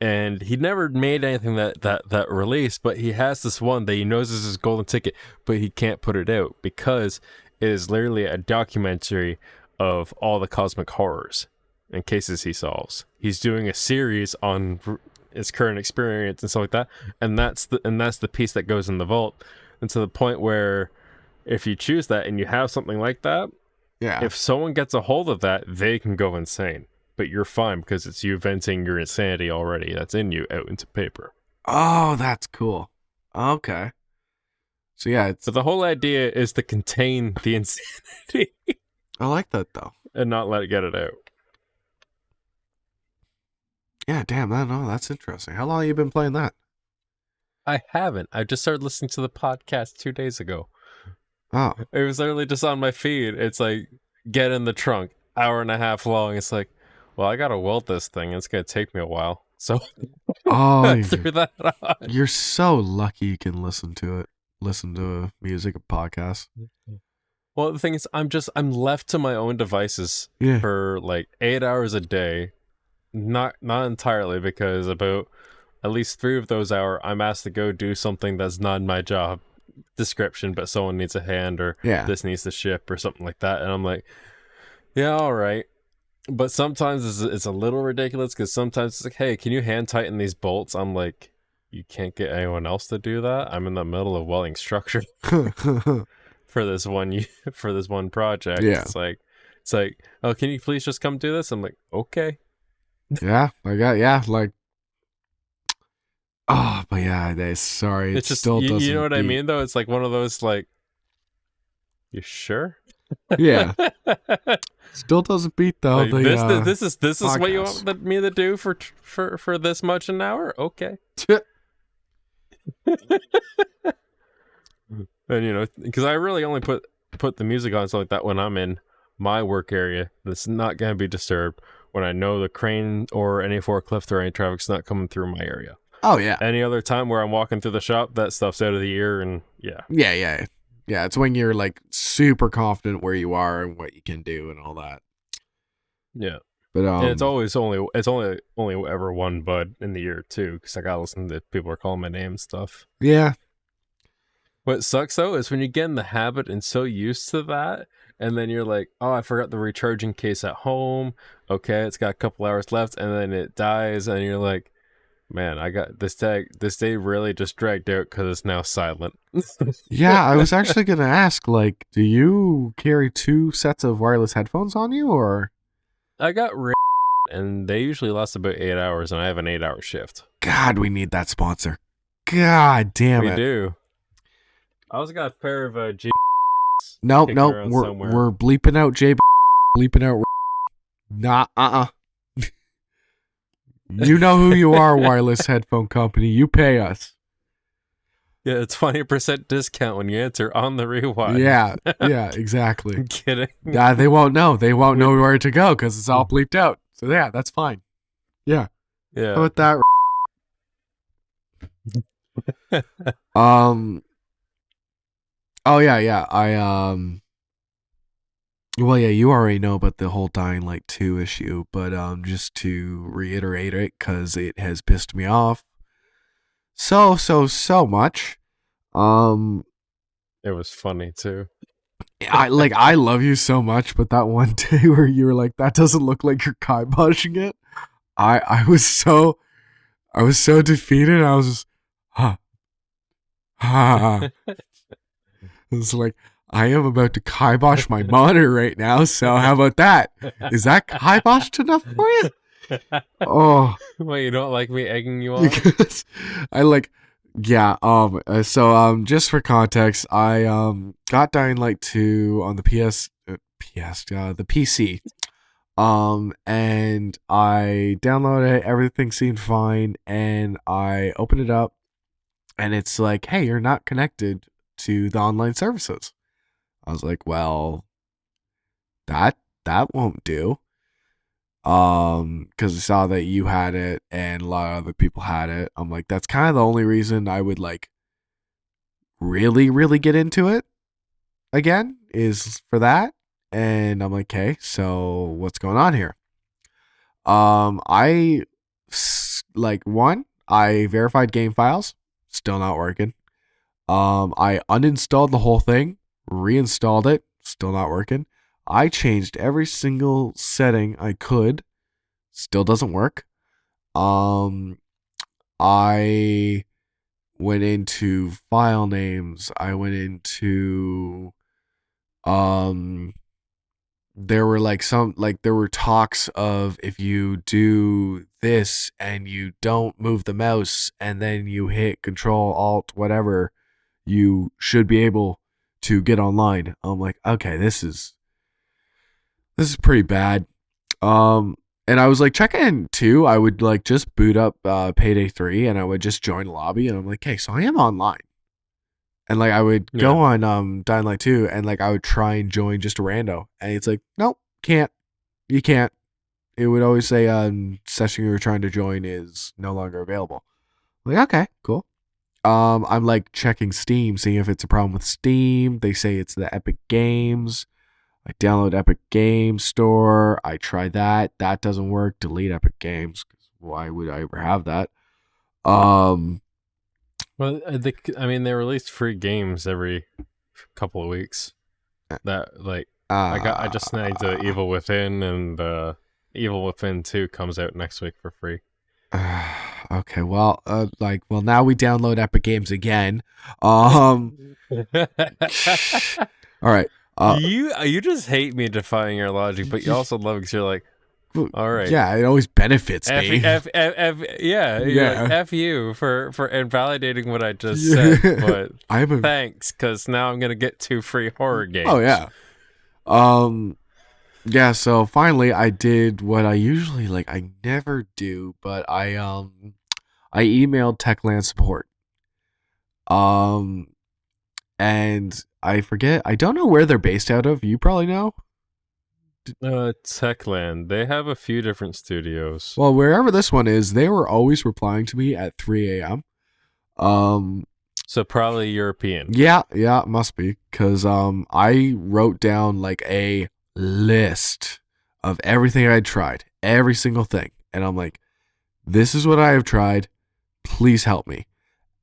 and he never made anything that released, but he has this one that he knows is his golden ticket, but he can't put it out because it is literally a documentary of all the cosmic horrors and cases he solves. He's doing a series on his current experience and stuff like that, and that's the piece that goes in the vault. And to the point where if you choose that and you have something like that,
yeah,
if someone gets a hold of that, they can go insane. But you're fine because it's you venting your insanity already that's in you out into paper.
Oh, that's cool. Okay. So yeah,
So the whole idea is to contain the insanity.
I like that though.
And not let it get it out.
Yeah, damn, that's interesting. How long have you been playing that?
I haven't. I just started listening to the podcast 2 days ago.
Oh.
It was literally just on my feed. It's like, get in the trunk, hour and a half long. It's like, well, I gotta weld this thing. It's gonna take me a while. So I threw that on.
You're so lucky you can listen to music, a podcast.
Well, the thing is, I'm left to my own devices for like 8 hours a day. Not entirely, because about at least 3 of those hours, I'm asked to go do something that's not in my job description, but someone needs a hand, or
Yeah.
this needs to ship or something like that. And I'm like, yeah, all right. But sometimes it's a little ridiculous, because sometimes it's like, hey, can you hand tighten these bolts? I'm like, you can't get anyone else to do that. I'm in the middle of welding structure for this one project.
Yeah.
It's like, oh, can you please just come do this? I'm like, okay.
Yeah, like, oh, but yeah, sorry,
It's just,
still doesn't.
you know what I mean, though? It's like one of those, like, you sure?
Yeah, still doesn't beat though.
Like, this is what you want me to do for this much an hour? Okay. And you know, because I really only put the music on something like that when I'm in my work area that's not going to be disturbed, when I know the crane or any forklift or any traffic's not coming through my area.
Oh yeah.
Any other time where I'm walking through the shop, that stuff's out of the ear, and yeah.
It's when you're like super confident where you are and what you can do and all that.
Yeah.
But
and it's only ever one bud in the year too, because I gotta listen to people are calling my name and stuff.
Yeah.
What sucks though is when you get in the habit and so used to that, and then you're like, oh, I forgot the recharging case at home. Okay, it's got a couple hours left, and then it dies, and you're like, man, I got this day. This day really just dragged out because it's now silent.
Yeah, I was actually gonna ask, like, do you carry 2 sets of wireless headphones on you, or?
I got and they usually last about 8 hours, and I have an 8-hour shift.
God, we need that sponsor. God damn it.
We do. I also got a pair of G.
Nope. We're bleeping out J. Bleeping out. Nah. You know who you are, wireless headphone company. You pay us.
Yeah, it's 20% discount when you enter on the rewind.
Yeah, exactly.
I'm kidding.
Yeah, they won't know. They won't know where to go because it's all bleeped out. So yeah, that's fine. Yeah.
Yeah.
How about that? Oh yeah. Well, yeah, you already know about the whole Dying Light 2 issue, but just to reiterate it, because it has pissed me off so much.
It was funny too.
I love you so much, but that one day where you were like, that doesn't look like you're kiboshing it, I was so defeated. I was just, It's like, I am about to kibosh my monitor right now, so how about that? Is that kiboshed enough for you? Oh.
Well, you don't like me egging you on?
Because just for context, I got Dying Light 2 on the the PC. And I downloaded it, everything seemed fine, and I opened it up, and it's like, hey, you're not connected to the online services. I was like, well, that won't do. Because I saw that you had it and a lot of other people had it. I'm like, that's kind of the only reason I would like really, really get into it again, is for that. And I'm like, okay, so what's going on here? I verified game files, still not working. I uninstalled the whole thing, reinstalled it, still not working. I changed every single setting I could, still doesn't work. I went into file names. I went into there were talks of, if you do this and you don't move the mouse and then you hit Control Alt whatever, you should be able to get online. I'm like, okay, this is pretty bad. And I was like checking too. I would like just boot up Payday 3 and I would just join lobby, and I'm like, okay, so I am online. And like I would go on Dying Light 2 and like I would try and join just a rando, and it's like, nope, can't. You can't. It would always say session you were trying to join is no longer available. I'm like, okay, cool. I'm like checking Steam, seeing if it's a problem with Steam. They say it's the Epic Games. I download Epic Games Store. I try that. That doesn't work. Delete Epic Games. Why would I ever have that? Um,
Well, I mean, they released free games every couple of weeks. That like I just snagged the Evil Within, and Evil Within 2 comes out next week for free.
Okay, well, well, now we download Epic Games again. All right.
You just hate me defying your logic, but you also love it because you're like, all right.
Yeah, it always benefits me.
Yeah, you're like,
Yeah.
F you for invalidating what I just said, but thanks, because now I'm gonna get 2 free horror games.
Oh yeah. Yeah, so finally I did what I usually I never do, but I emailed Techland support. And I forget, I don't know where they're based out of. You probably know.
Techland, they have a few different studios.
Well, wherever this one is, they were always replying to me at 3 a.m.
So probably European.
Yeah, it must be, because I wrote down like a list of everything I'd tried, every single thing, and I'm like, this is what I have tried, please help me.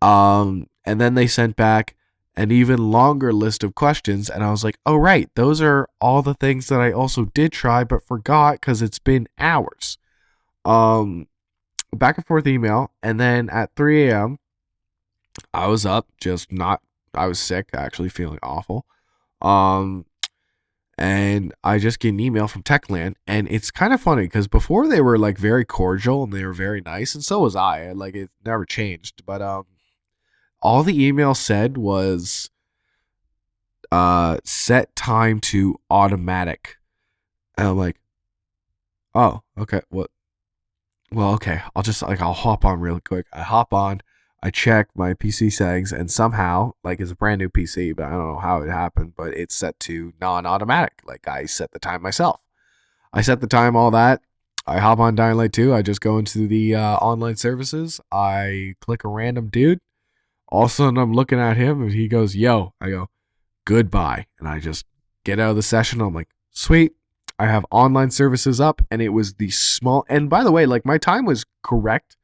And then they sent back an even longer list of questions, and I was like, oh right, those are all the things that I also did try but forgot because it's been hours. Back and forth email, and then at 3 a.m. I was up, I was sick, actually feeling awful. And I just get an email from Techland, and it's kind of funny because before they were like very cordial and they were very nice, and so was I. Like, it never changed, but all the email said was set time to automatic. And I'm like, oh, okay, what? Well, okay, I'll hop on really quick. I hop on, I check my PC settings, and somehow, like, it's a brand new PC, but I don't know how it happened, but it's set to non-automatic. Like, I set the time myself. I set the time, all that. I hop on Dying Light 2. I just go into the online services. I click a random dude. All of a sudden, I'm looking at him, and he goes, yo. I go, goodbye. And I just get out of the session. I'm like, sweet. I have online services up, and it was the small. And by the way, like, my time was correct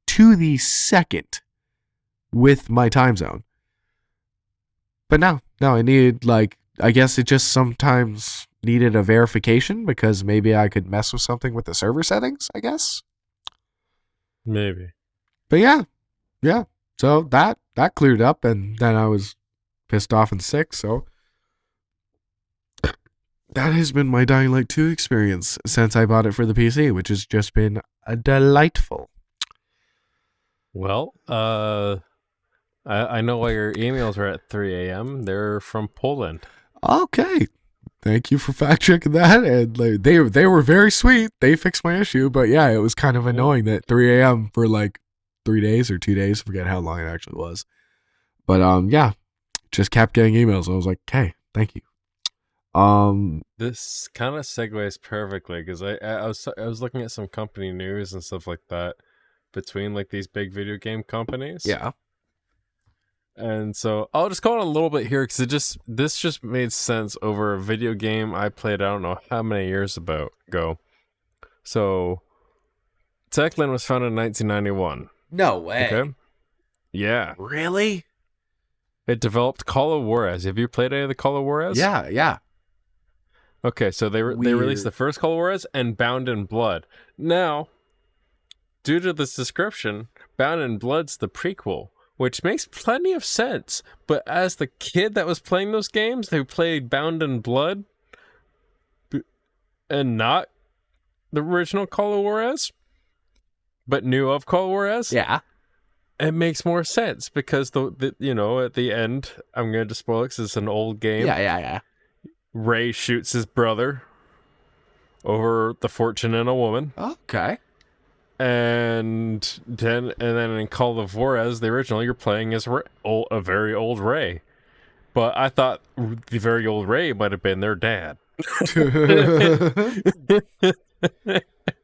to the second with my time zone. But no, I needed, like, I guess it just sometimes needed a verification because maybe I could mess with something with the server settings, I guess.
Maybe.
But yeah. So that cleared up, and then I was pissed off and sick, so that has been my Dying Light 2 experience since I bought it for the PC, which has just been delightful.
Well, I know why your emails are at 3 a.m. They're from Poland.
Okay. Thank you for fact checking that. And like, they were very sweet. They fixed my issue, but yeah, it was kind of annoying that 3 a.m. for like 3 days or 2 days. I forget how long it actually was. But yeah, just kept getting emails. I was like, okay, thank you.
This kind of segues perfectly because I was looking at some company news and stuff like that between like these big video game companies.
Yeah.
And so I'll just go on a little bit here because this just made sense over a video game I played I don't know how many years ago. So Techland was founded in 1991.
No way.
Okay. Yeah.
Really?
It developed Call of Juarez. Have you played any of the Call of Juarez?
Yeah.
Okay, so they released the first Call of Juarez and Bound in Blood. Now, due to this description, Bound in Blood's the prequel, which makes plenty of sense. But as the kid that was playing those games, who played Bound in Blood and not the original Call of Juarez, but knew of Call of Juarez,
yeah,
it makes more sense because the at the end, I'm going to spoil it because it's an old game.
Yeah.
Ray shoots his brother over the fortune in a woman.
Okay.
And then in Call of Juarez, the original, you're playing as a very old Ray. But I thought the very old Ray might have been their dad.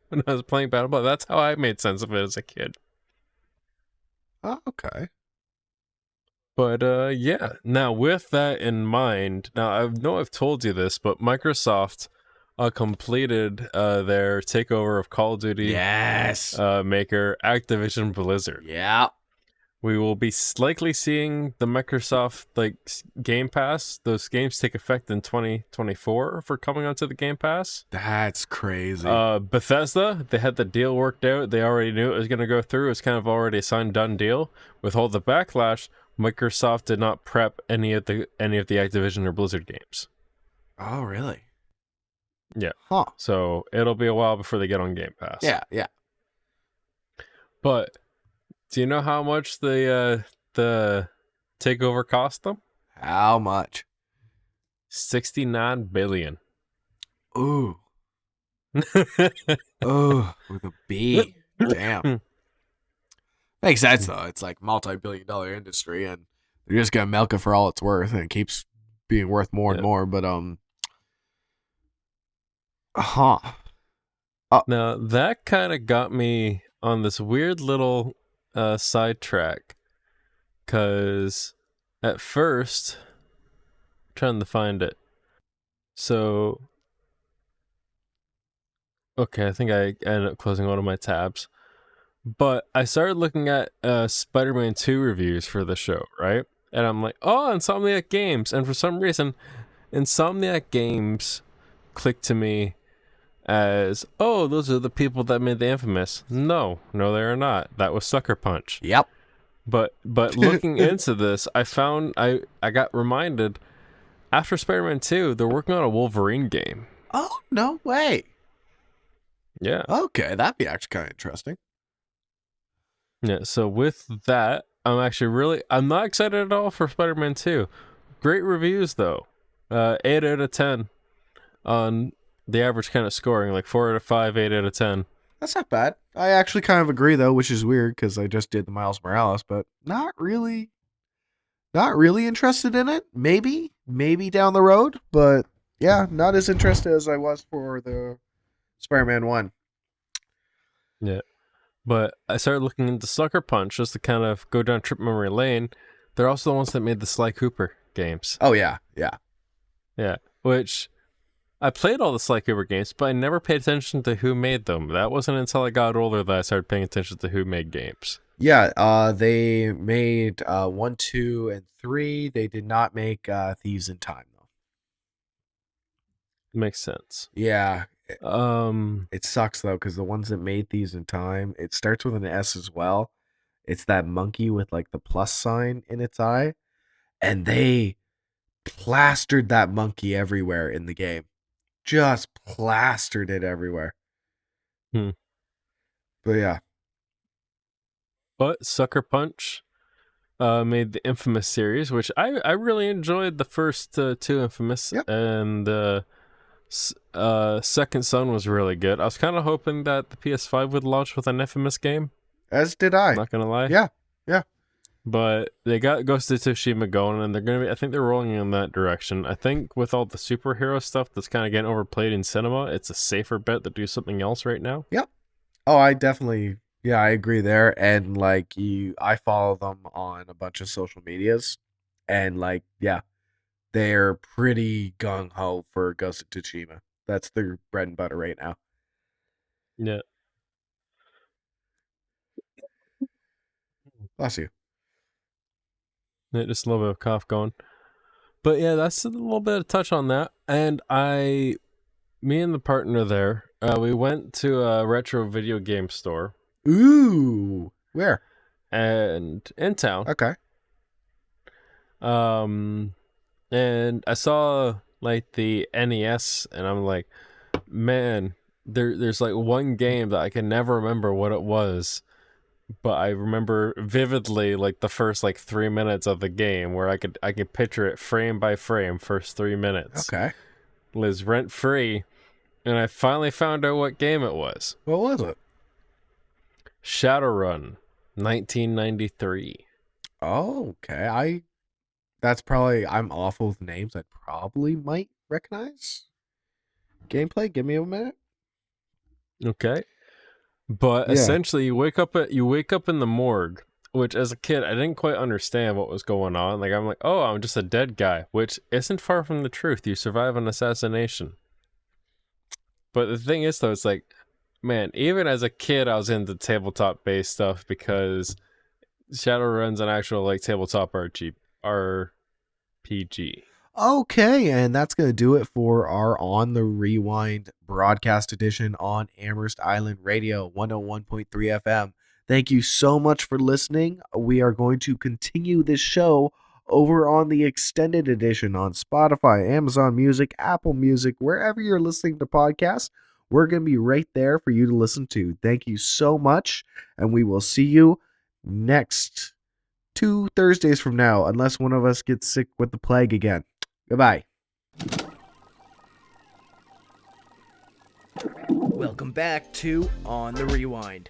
When I was playing Battle Blood, that's how I made sense of it as a kid.
Okay.
But yeah, now with that in mind, now I know I've told you this, but Microsoft completed their takeover of Call of Duty
Yes.
maker Activision Blizzard.
Yeah.
We will be likely seeing the Microsoft Game Pass. Those games take effect in 2024 for coming onto the Game Pass.
That's crazy.
Bethesda, they had the deal worked out. They already knew it was going to go through. It's kind of already a signed done deal. With all the backlash, Microsoft did not prep any of the Activision or Blizzard games.
Oh, really?
Yeah.
Huh.
So it'll be a while before they get on Game Pass.
Yeah, yeah.
But do you know how much the takeover cost them?
How much?
$69 billion.
Ooh. Oh, with a B. Damn. Makes sense though. It's like multi-billion-dollar industry, and they're just gonna milk it for all it's worth, and it keeps being worth more and more. But
Now that kind of got me on this weird little sidetrack, because at first, I'm trying to find it. So, okay, I think I ended up closing one of my tabs. But I started looking at Spider-Man 2 reviews for the show, right? And I'm like, oh, Insomniac Games. And for some reason, Insomniac Games clicked to me as, oh, those are the people that made the Infamous. No, they are not. That was Sucker Punch.
Yep.
But looking into this, I found I got reminded, after Spider-Man 2, they're working on a Wolverine game.
Oh, no way.
Yeah.
Okay, that'd be actually kind of interesting.
Yeah, so with that, I'm not excited at all for Spider-Man 2. Great reviews, though. 8 out of 10 on the average kind of scoring, like 4 out of 5, 8 out of 10.
That's not bad. I actually kind of agree, though, which is weird because I just did the Miles Morales, but not really interested in it. Maybe down the road, but yeah, not as interested as I was for the Spider-Man 1.
Yeah. But I started looking into Sucker Punch just to kind of go down trip memory lane. They're also the ones that made the Sly Cooper games.
Oh, yeah, yeah.
Yeah, which I played all the Sly Cooper games, but I never paid attention to who made them. That wasn't until I got older that I started paying attention to who made games.
Yeah, they made 1, 2, and 3. They did not make Thieves in Time, though.
Makes sense.
Yeah. It sucks, though, because the ones that made Thieves in Time, it starts with an S as well. It's that monkey with, like, the plus sign in its eye. And they plastered that monkey everywhere in the game. Just plastered it everywhere.
But
yeah.
But Sucker Punch made the Infamous series, which I really enjoyed the first 2 Infamous.
Yep.
And Second Son was really good. I was kind of hoping that the PS5 would launch with an Infamous game.
As did I.
Not gonna lie.
Yeah.
But they got Ghost of Tsushima going, and I think they're rolling in that direction. I think with all the superhero stuff that's kind of getting overplayed in cinema, it's a safer bet to do something else right now.
Yep. Oh, I agree there. And like I follow them on a bunch of social medias, and like, yeah, they're pretty gung ho for Ghost of Tsushima. That's their bread and butter right now.
Yeah.
Bless you.
Yeah, just a little bit of cough going. But yeah, that's a little bit of touch on that. And me and the partner there, we went to a retro video game store.
Ooh, where?
And in town.
Okay.
And I saw like the NES, and I'm like, man, there's like one game that I can never remember what it was. But I remember vividly like the first like 3 minutes of the game, where I could picture it frame by frame, first 3 minutes.
Okay.
Lives rent free, and I finally found out what game it was.
What was it?
Shadowrun, 1993.
Oh, okay. I'm awful with names. I probably might recognize gameplay. Give me a minute.
Okay. But
Yeah.
essentially, you wake up in the morgue, which as a kid I didn't quite understand what was going on. Like I'm like, oh, I'm just a dead guy, which isn't far from the truth. You survive an assassination. But the thing is, though, it's like, man, even as a kid, I was into tabletop based stuff because Shadowrun's an actual like tabletop RPG.
Okay, and that's going to do it for our On the Rewind broadcast edition on Amherst Island Radio 101.3 FM. Thank you so much for listening. We are going to continue this show over on the extended edition on Spotify, Amazon Music, Apple Music, wherever you're listening to podcasts. We're going to be right there for you to listen to. Thank you so much, and we will see you next 2 Thursdays from now, unless one of us gets sick with the plague again. Goodbye.
Welcome back to On the Rewind.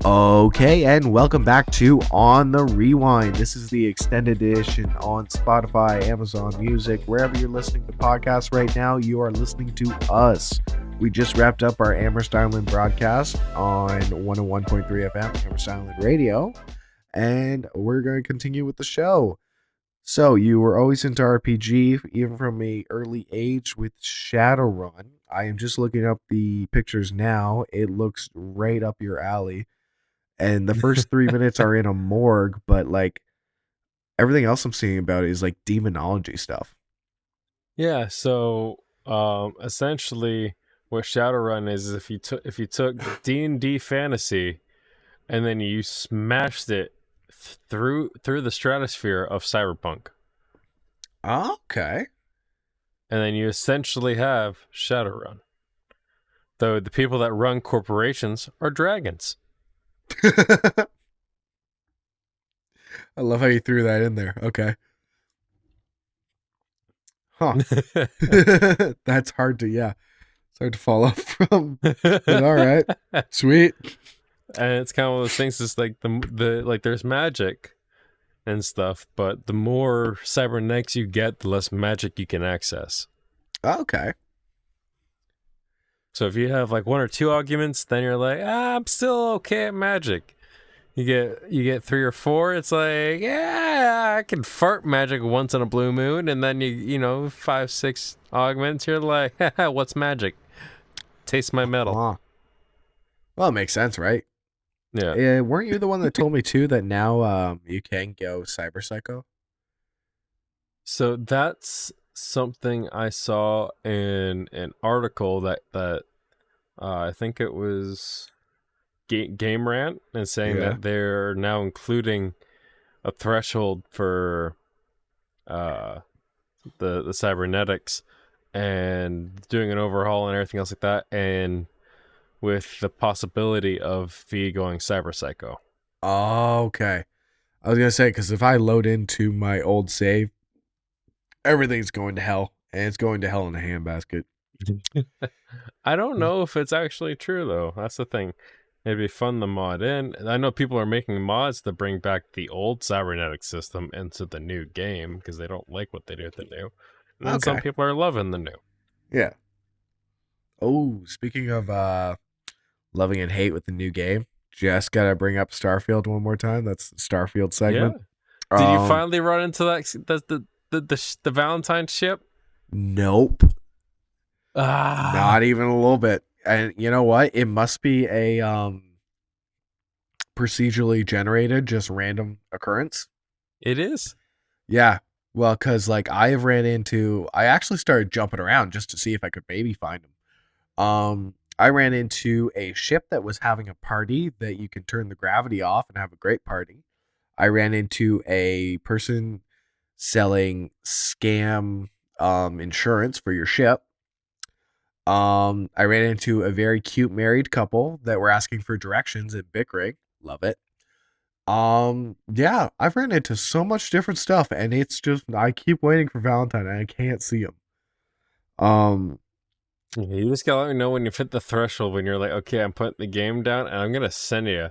Okay, and welcome back to On the Rewind. This is the extended edition on Spotify, Amazon Music, wherever you're listening to podcasts right now. You are listening to us. We just wrapped up our Amherst Island broadcast on 101.3 FM, Amherst Island Radio, and we're going to continue with the show. So, you were always into RPG, even from an early age with Shadowrun. I am just looking up the pictures now. It looks right up your alley. And the first 3 minutes are in a morgue, but like everything else I'm seeing about it is like demonology stuff.
Yeah, so essentially what Shadowrun is if you took D&D fantasy and then you smashed it through the stratosphere of cyberpunk.
Okay.
And then you essentially have Shadowrun. Though the people that run corporations are dragons.
I love how you threw that in there. Okay. Huh. That's hard to, yeah. It's hard to follow from. But all right. Sweet.
And it's kind of one of those things. It's like the like there's magic and stuff, but the more cybernetics you get, the less magic you can access.
Okay.
So if you have like 1 or 2 arguments, then you're like, I'm still okay at magic. You get 3 or 4, it's like, yeah, I can fart magic once in a blue moon, and then you 5, 6 augments, you're like, what's magic? Taste my metal.
Huh. Well, it makes sense, right?
Yeah.
Weren't you the one that told me too that now you can go cyber psycho?
So that's something I saw in an article that I think it was Game Rant, and saying that they're now including a threshold for the cybernetics and doing an overhaul and everything else like that, and with the possibility of V going cyber psycho.
Oh, okay. I was gonna say, because if I load into my old save, everything's going to hell, and it's going to hell in a handbasket.
I don't know if it's actually true though. That's the thing. It'd be fun to mod in. I know people are making mods to bring back the old cybernetic system into the new game because they don't like what they do with the new. And then some people are loving the new.
Yeah. Oh, speaking of loving and hate with the new game, just gotta bring up Starfield one more time. That's the Starfield segment.
Yeah. Did you finally run into that the Valentine ship?
Nope. Not even a little bit. And you know what? It must be a procedurally generated, just random occurrence.
It is.
Yeah. Well, because like I actually started jumping around just to see if I could maybe find them. I ran into a ship that was having a party that you can turn the gravity off and have a great party. I ran into a person selling scam insurance for your ship. I ran into a very cute married couple that were asking for directions at bickering. Love it. Yeah, I've ran into so much different stuff, and it's just I keep waiting for Valentine and I can't see him.
You just gotta let me know when you hit the threshold, when you're like, okay, I'm putting the game down and I'm gonna send you.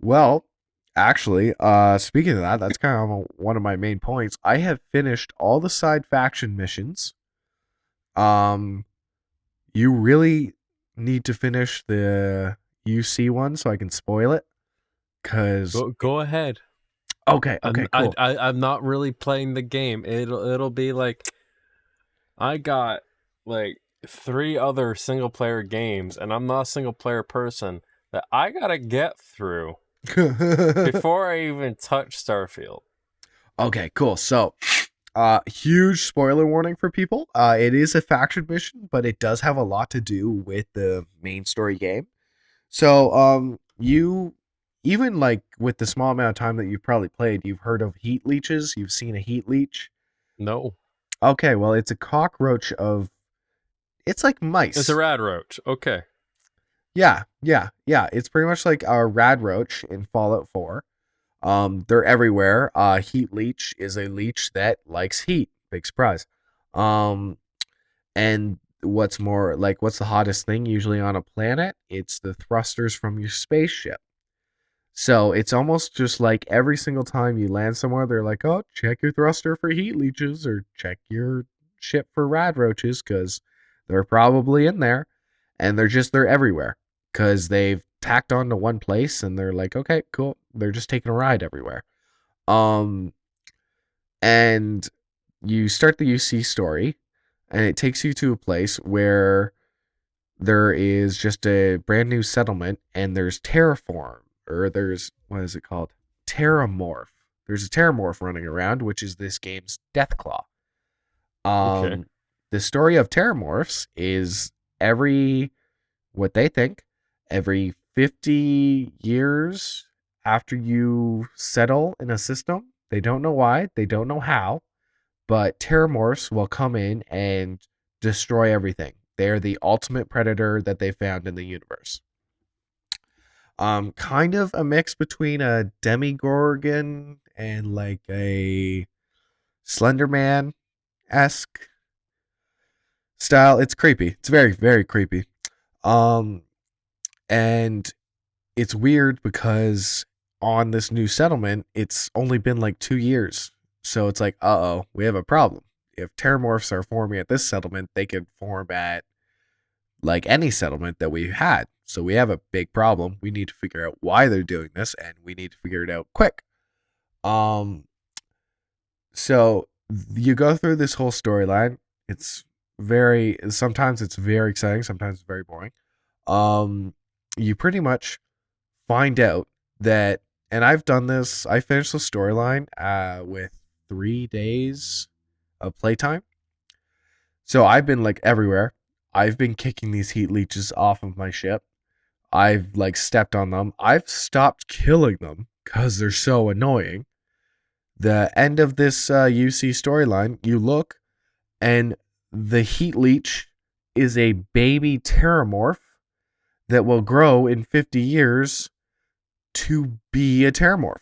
Well, actually, speaking of that, that's kind of one of my main points. I have finished all the side faction missions. You really need to finish the UC one so I can spoil it. Cause
go ahead.
Okay,
And
cool.
I'm not really playing the game. It'll be like I got like 3 other single player games, and I'm not a single player person that I gotta get through before I even touch Starfield.
Okay, cool. So, huge spoiler warning for people. It is a faction mission, but it does have a lot to do with the main story game. So, you even like with the small amount of time that you've probably played, you've heard of heat leeches. You've seen a heat leech.
No,
Okay, well, it's a cockroach of. It's like
it's a
mice.
rad roach. Okay,
Yeah. It's pretty much like a rad roach in Fallout 4. They're everywhere. Heat leech is a leech that likes heat. Big surprise. Um, and what's more, like, what's the hottest thing usually on a planet? It's the thrusters from your spaceship. So it's almost just like every single time you land somewhere, they're like, oh, check your thruster for heat leeches or check your ship for rad roaches because they're probably in there. And they're everywhere because they've tacked on to one place and they're like, okay, cool. They're just taking a ride everywhere. Um, and you start the UC story and it takes you to a place where there is just a brand new settlement and there's terraform or there's what is it called, terramorph. There's a terramorph running around, which is this game's Deathclaw.
okay.
The story of terramorphs is every what they think every 50 years after you settle in a system, they don't know why, they don't know how, but terramorphs will come in and destroy everything. They're the ultimate predator that they found in the universe. Kind of a mix between a demigorgon and like a Slenderman esque style. It's creepy. It's very, very creepy. Um, and it's weird because on this new settlement, it's only been like 2 years. So it's like, we have a problem. If terramorphs are forming at this settlement, they could form at like any settlement that we had. So we have a big problem. We need to figure out why they're doing this, and we need to figure it out quick. Um, so you go through this whole storyline. It's sometimes it's very exciting, sometimes it's very boring. You pretty much find out that, and I've done this. I finished the storyline with 3 days of playtime. So I've been like everywhere. I've been kicking these heat leeches off of my ship. I've like stepped on them. I've stopped killing them because they're so annoying. The end of this UC storyline, you look, and the heat leech is a baby terramorph that will grow in 50 years to be a terramorph.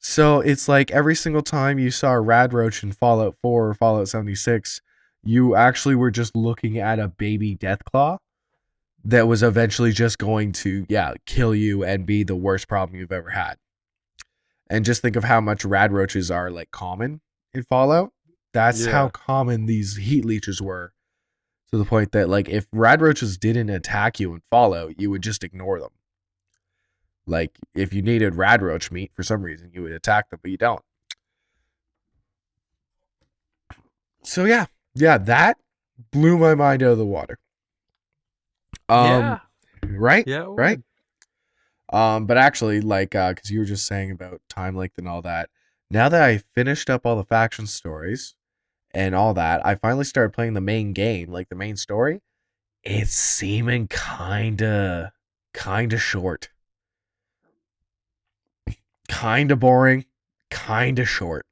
So it's like every single time you saw a rad roach in Fallout 4 or Fallout 76, you actually were just looking at a baby Deathclaw that was eventually just going to, kill you and be the worst problem you've ever had. And just think of how much rad roaches are like common in Fallout. That's how common these heat leeches were, to the point that like if rad roaches didn't attack you in Fallout, you would just ignore them. Like if you needed rad roach meat for some reason, you would attack them, but you don't. So yeah, that blew my mind out of the water.
Yeah.
Right?
Yeah.
Right? But actually, like, because you were just saying about time length and all that. Now that I finished up all the faction stories and all that, I finally started playing the main game, like the main story. It's seeming kinda short, kinda boring, kinda short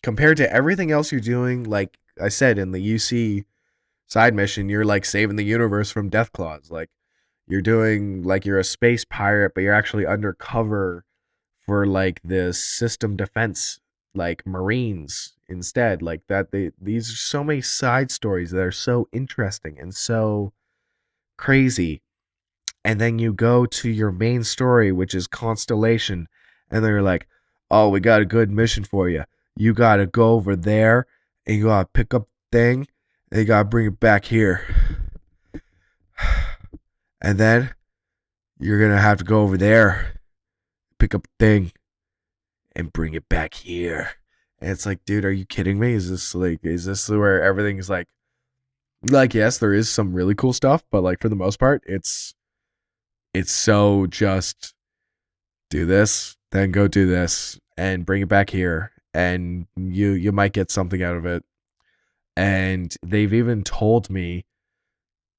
compared to everything else you're doing. Like I said in the UC side mission, you're like saving the universe from Deathclaws. Like you're doing like you're a space pirate, but you're actually undercover for like the system defense, like Marines instead. Like that, these are so many side stories that are so interesting and so crazy. And then you go to your main story, which is Constellation, and they're like, "Oh, we got a good mission for you. You gotta go over there, and you gotta pick up the thing, and you gotta bring it back here." And then you're gonna have to go over there, pick up the thing and bring it back here. And it's like, dude, are you kidding me? Is this where everything's like, yes, there is some really cool stuff, but like for the most part, it's so just do this, then go do this, and bring it back here, and you might get something out of it. And they've even told me,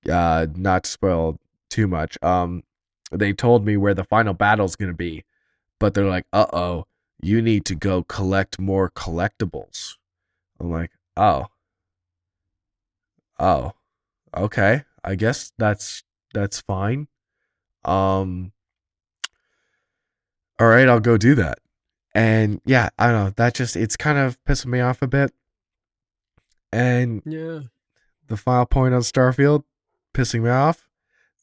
not to spoil too much, they told me where the final battle's gonna be, but they're like, uh-oh, you need to go collect more collectibles. I'm like, oh, okay, I guess that's fine. All right, I'll go do that. And yeah, I don't know, that just, it's kind of pissing me off a bit. And
Yeah.
the final point on Starfield, pissing me off,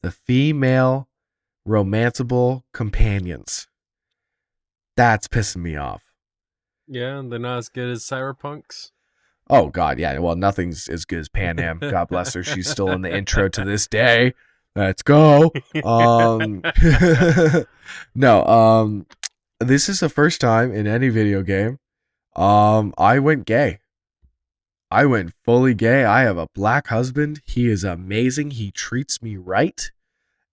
the female romanceable companions. That's pissing me off.
Yeah, they're not as good as Cyberpunk's.
Oh god, yeah. Well, nothing's as good as Pan Am. God bless her. She's still in the intro to this day. Let's go. No, this is the first time in any video game I went gay. I went fully gay. I have a black husband. He is amazing. He treats me right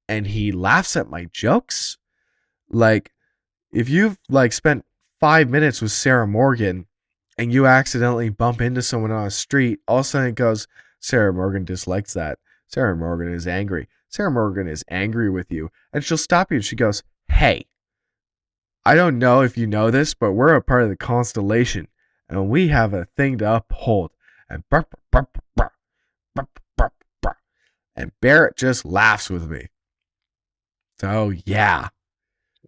and he laughs at my jokes. Like, if you've like spent 5 minutes with Sarah Morgan and you accidentally bump into someone on a street, all of a sudden it goes, Sarah Morgan dislikes that. Sarah Morgan is angry. Sarah Morgan is angry with you. And she'll stop you and she goes, hey, I don't know if you know this, but we're a part of the constellation and we have a thing to uphold. And and Barrett just laughs with me. So yeah.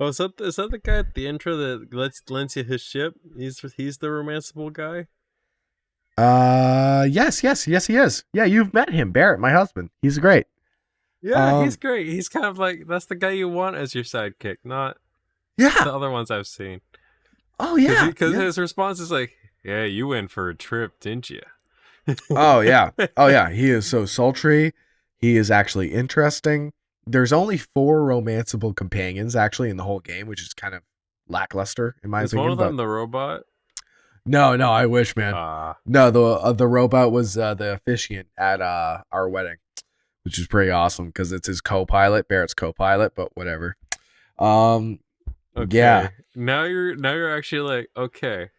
Oh, is that the guy at the intro that lends you his ship? He's the romanceable guy?
Yes, he is. Yeah, you've met him, Barrett, my husband. He's great.
Yeah, he's great. He's kind of like, that's the guy you want as your sidekick, not the other ones I've seen.
Oh yeah,
because his response is like, yeah, you went for a trip, didn't you?
Oh yeah, he is so sultry. He is actually interesting. There's only 4 romanceable companions actually in the whole game, which is kind of lackluster in my opinion.
Is one of them the robot?
No, I wish, man. No, the robot was the officiant at our wedding, which is pretty awesome because it's his co-pilot, Barrett's co-pilot. But whatever.
Okay.
Yeah.
Now you're actually like, okay.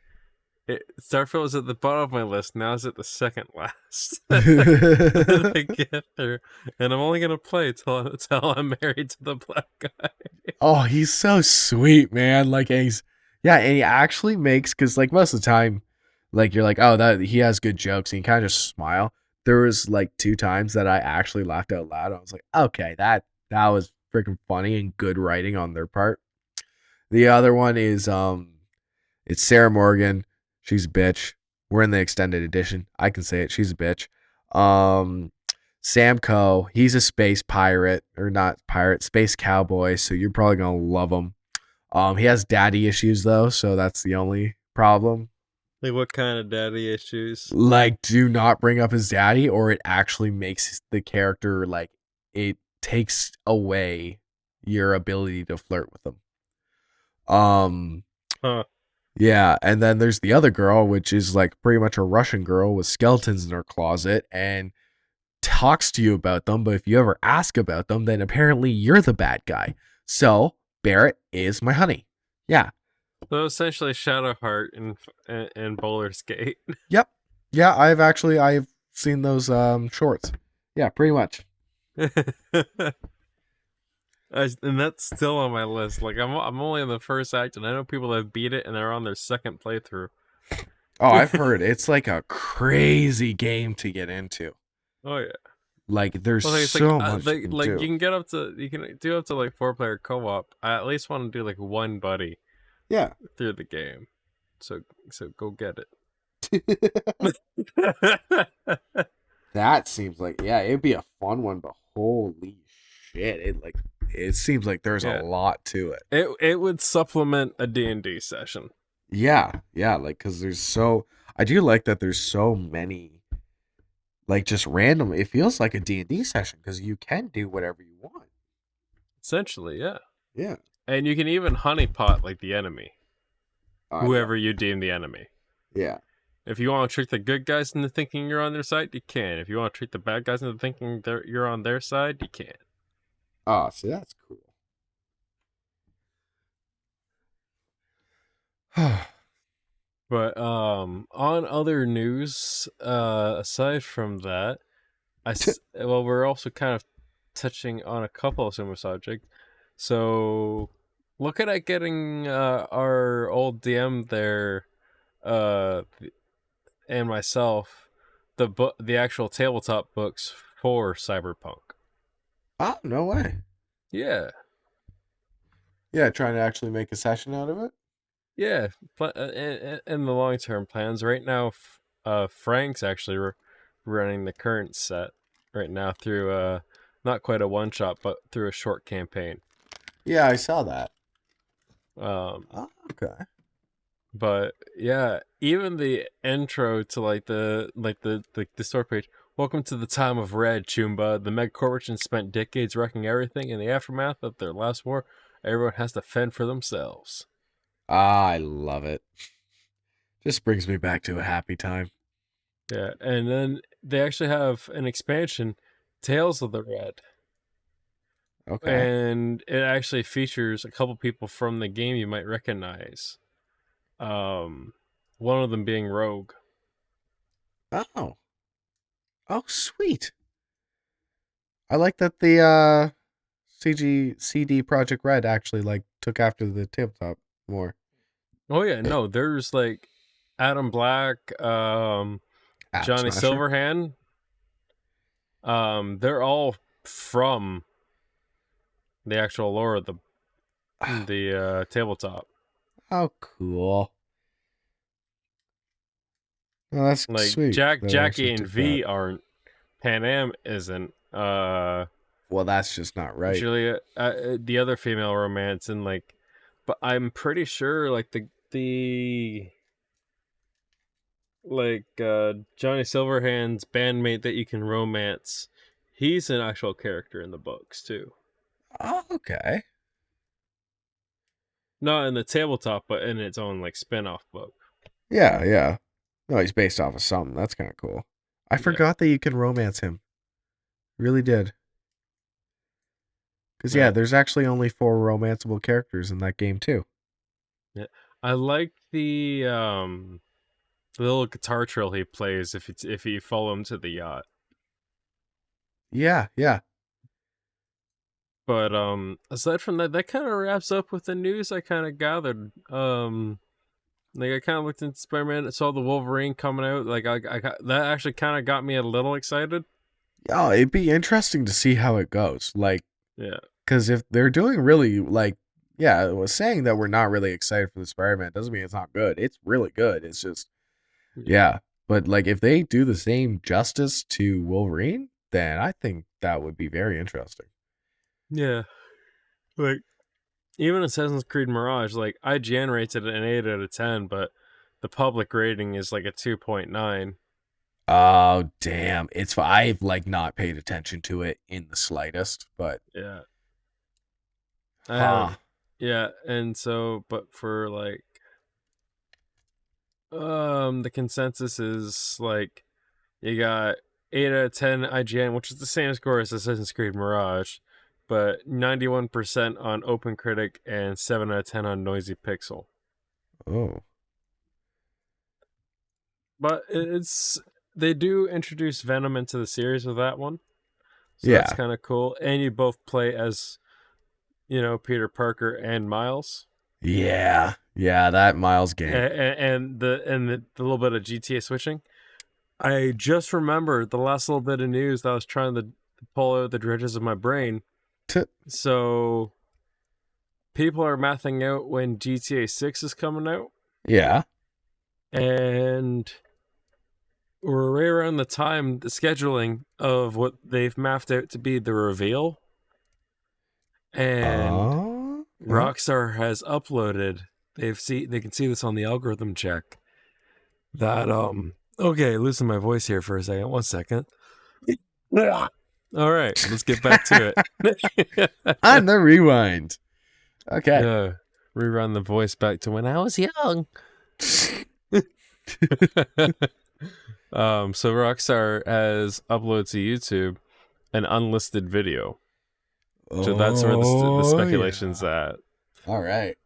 Starfield is at the bottom of my list. Now it's at the second last. I get there, and I'm only gonna play till I'm married to the black guy.
Oh, he's so sweet, man. Like, and he actually makes, because like most of the time, like you're like, oh, that he has good jokes, and you kind of just smile. There was like 2 times that I actually laughed out loud. I was like, okay, that was freaking funny and good writing on their part. The other one is it's Sarah Morgan. She's a bitch. We're in the extended edition. I can say it. She's a bitch. Sam Coe, he's a space pirate, or not pirate, space cowboy. So you're probably gonna love him. He has daddy issues though, so that's the only problem.
Like, what kind of daddy issues?
Like, do not bring up his daddy, or it actually makes the character, like, it takes away your ability to flirt with him.
Huh.
Yeah, and then there's the other girl, which is like pretty much a Russian girl with skeletons in her closet and talks to you about them, but if you ever ask about them, then apparently you're the bad guy. So, Barrett is my honey. Yeah.
So essentially Shadowheart and Baldur's Gate.
Yep. Yeah, I've seen those shorts. Yeah, pretty much.
And that's still on my list. Like, I'm only in the first act, and I know people that have beat it and they're on their second playthrough.
Oh, I've heard it's like a crazy game to get into.
Oh yeah.
Like, there's so much
like,
you can
like
do.
you can do up to like 4-player co-op. I at least want to do like one buddy.
Yeah.
Through the game. So go get it.
That seems like, yeah, it'd be a fun one, but holy shit, it seems like there's a lot to it.
It would supplement a D&D session.
Yeah, like, because I do like that there's so many, like, just random, it feels like a D&D session, because you can do whatever you want.
Essentially, yeah.
Yeah.
And you can even honeypot like the enemy, whoever you deem the enemy.
Yeah.
If you want to trick the good guys into thinking you're on their side, you can. If you want to trick the bad guys into thinking you're on their side, you can.
Oh, so that's cool.
But on other news, aside from that, well, we're also kind of touching on a couple of similar subjects. So, looking at getting our old DM there, and myself, the actual tabletop books for Cyberpunk.
Oh, no way.
Yeah.
Yeah, trying to actually make a session out of it?
Yeah, in the long-term plans. Right now, Frank's actually running the current set right now through not quite a one-shot, but through a short campaign.
Yeah, I saw that.
Oh,
okay.
But yeah, even the intro to the store page. Welcome to the time of Red, Chumba. The Meg Corporation spent decades wrecking everything. In the aftermath of their last war, everyone has to fend for themselves.
I love it. Just brings me back to a happy time.
Yeah, and then they actually have an expansion, Tales of the Red.
Okay.
And it actually features a couple people from the game you might recognize. One of them being Rogue.
Oh. Oh, sweet. I like that the CD Project Red actually took after the tabletop more.
Oh yeah, no, there's Adam Black,
Atom
Johnny
Smasher.
Silverhand. They're all from the actual lore of the tabletop.
Oh, cool. Oh, that's sweet.
Jackie and V aren't. Pan Am isn't.
Well, that's just not right.
Julia, the other female romance, and but I'm pretty sure Johnny Silverhand's bandmate that you can romance, he's an actual character in the books too.
Oh, okay.
Not in the tabletop, but in its own spin-off book.
Yeah, yeah. No, he's based off of something. That's kind of cool. I forgot that you can romance him. Really did. Because there's actually only 4 romanceable characters in that game too.
Yeah, I like the little guitar trill he plays if you follow him to the yacht.
Yeah, yeah.
But aside from that kind of wraps up with the news I kind of gathered. I kind of looked into Spider-Man, I saw the Wolverine coming out. That actually kind of got me a little excited.
Oh, it'd be interesting to see how it goes.
Yeah.
Because if they're doing really it was saying that we're not really excited for the Spider-Man doesn't mean it's not good. It's really good. It's just, yeah. But if they do the same justice to Wolverine, then I think that would be very interesting.
Yeah. Even Assassin's Creed Mirage, IGN rates it an 8 out of 10, but the public rating is a 2.9.
Oh, damn. I've not paid attention to it in the slightest, but
yeah.
Huh.
Yeah, and so, but for the consensus is you got 8 out of 10 IGN, which is the same score as Assassin's Creed Mirage, but 91% on OpenCritic and 7 out of 10 on Noisy Pixel.
Oh.
But they do introduce Venom into the series with that one. So that's kind of cool. And you both play as, Peter Parker and Miles.
Yeah. Yeah, that Miles game.
And the little bit of GTA switching. I just remembered the last little bit of news that I was trying to pull out the dredges of my brain. So people are mathing out when GTA 6 is coming out.
Yeah.
And we're right around the scheduling of what they've mapped out to be the reveal. And Rockstar has uploaded, they can see this on the algorithm check, that okay, losing my voice here for a second. 1 second. All right, let's get back to it.
On the rewind. Okay.
Yeah. Rerun the voice back to when I was young. So Rockstar has uploaded to YouTube an unlisted video. So that's where the
Oh,
speculation's
yeah.
at.
All right.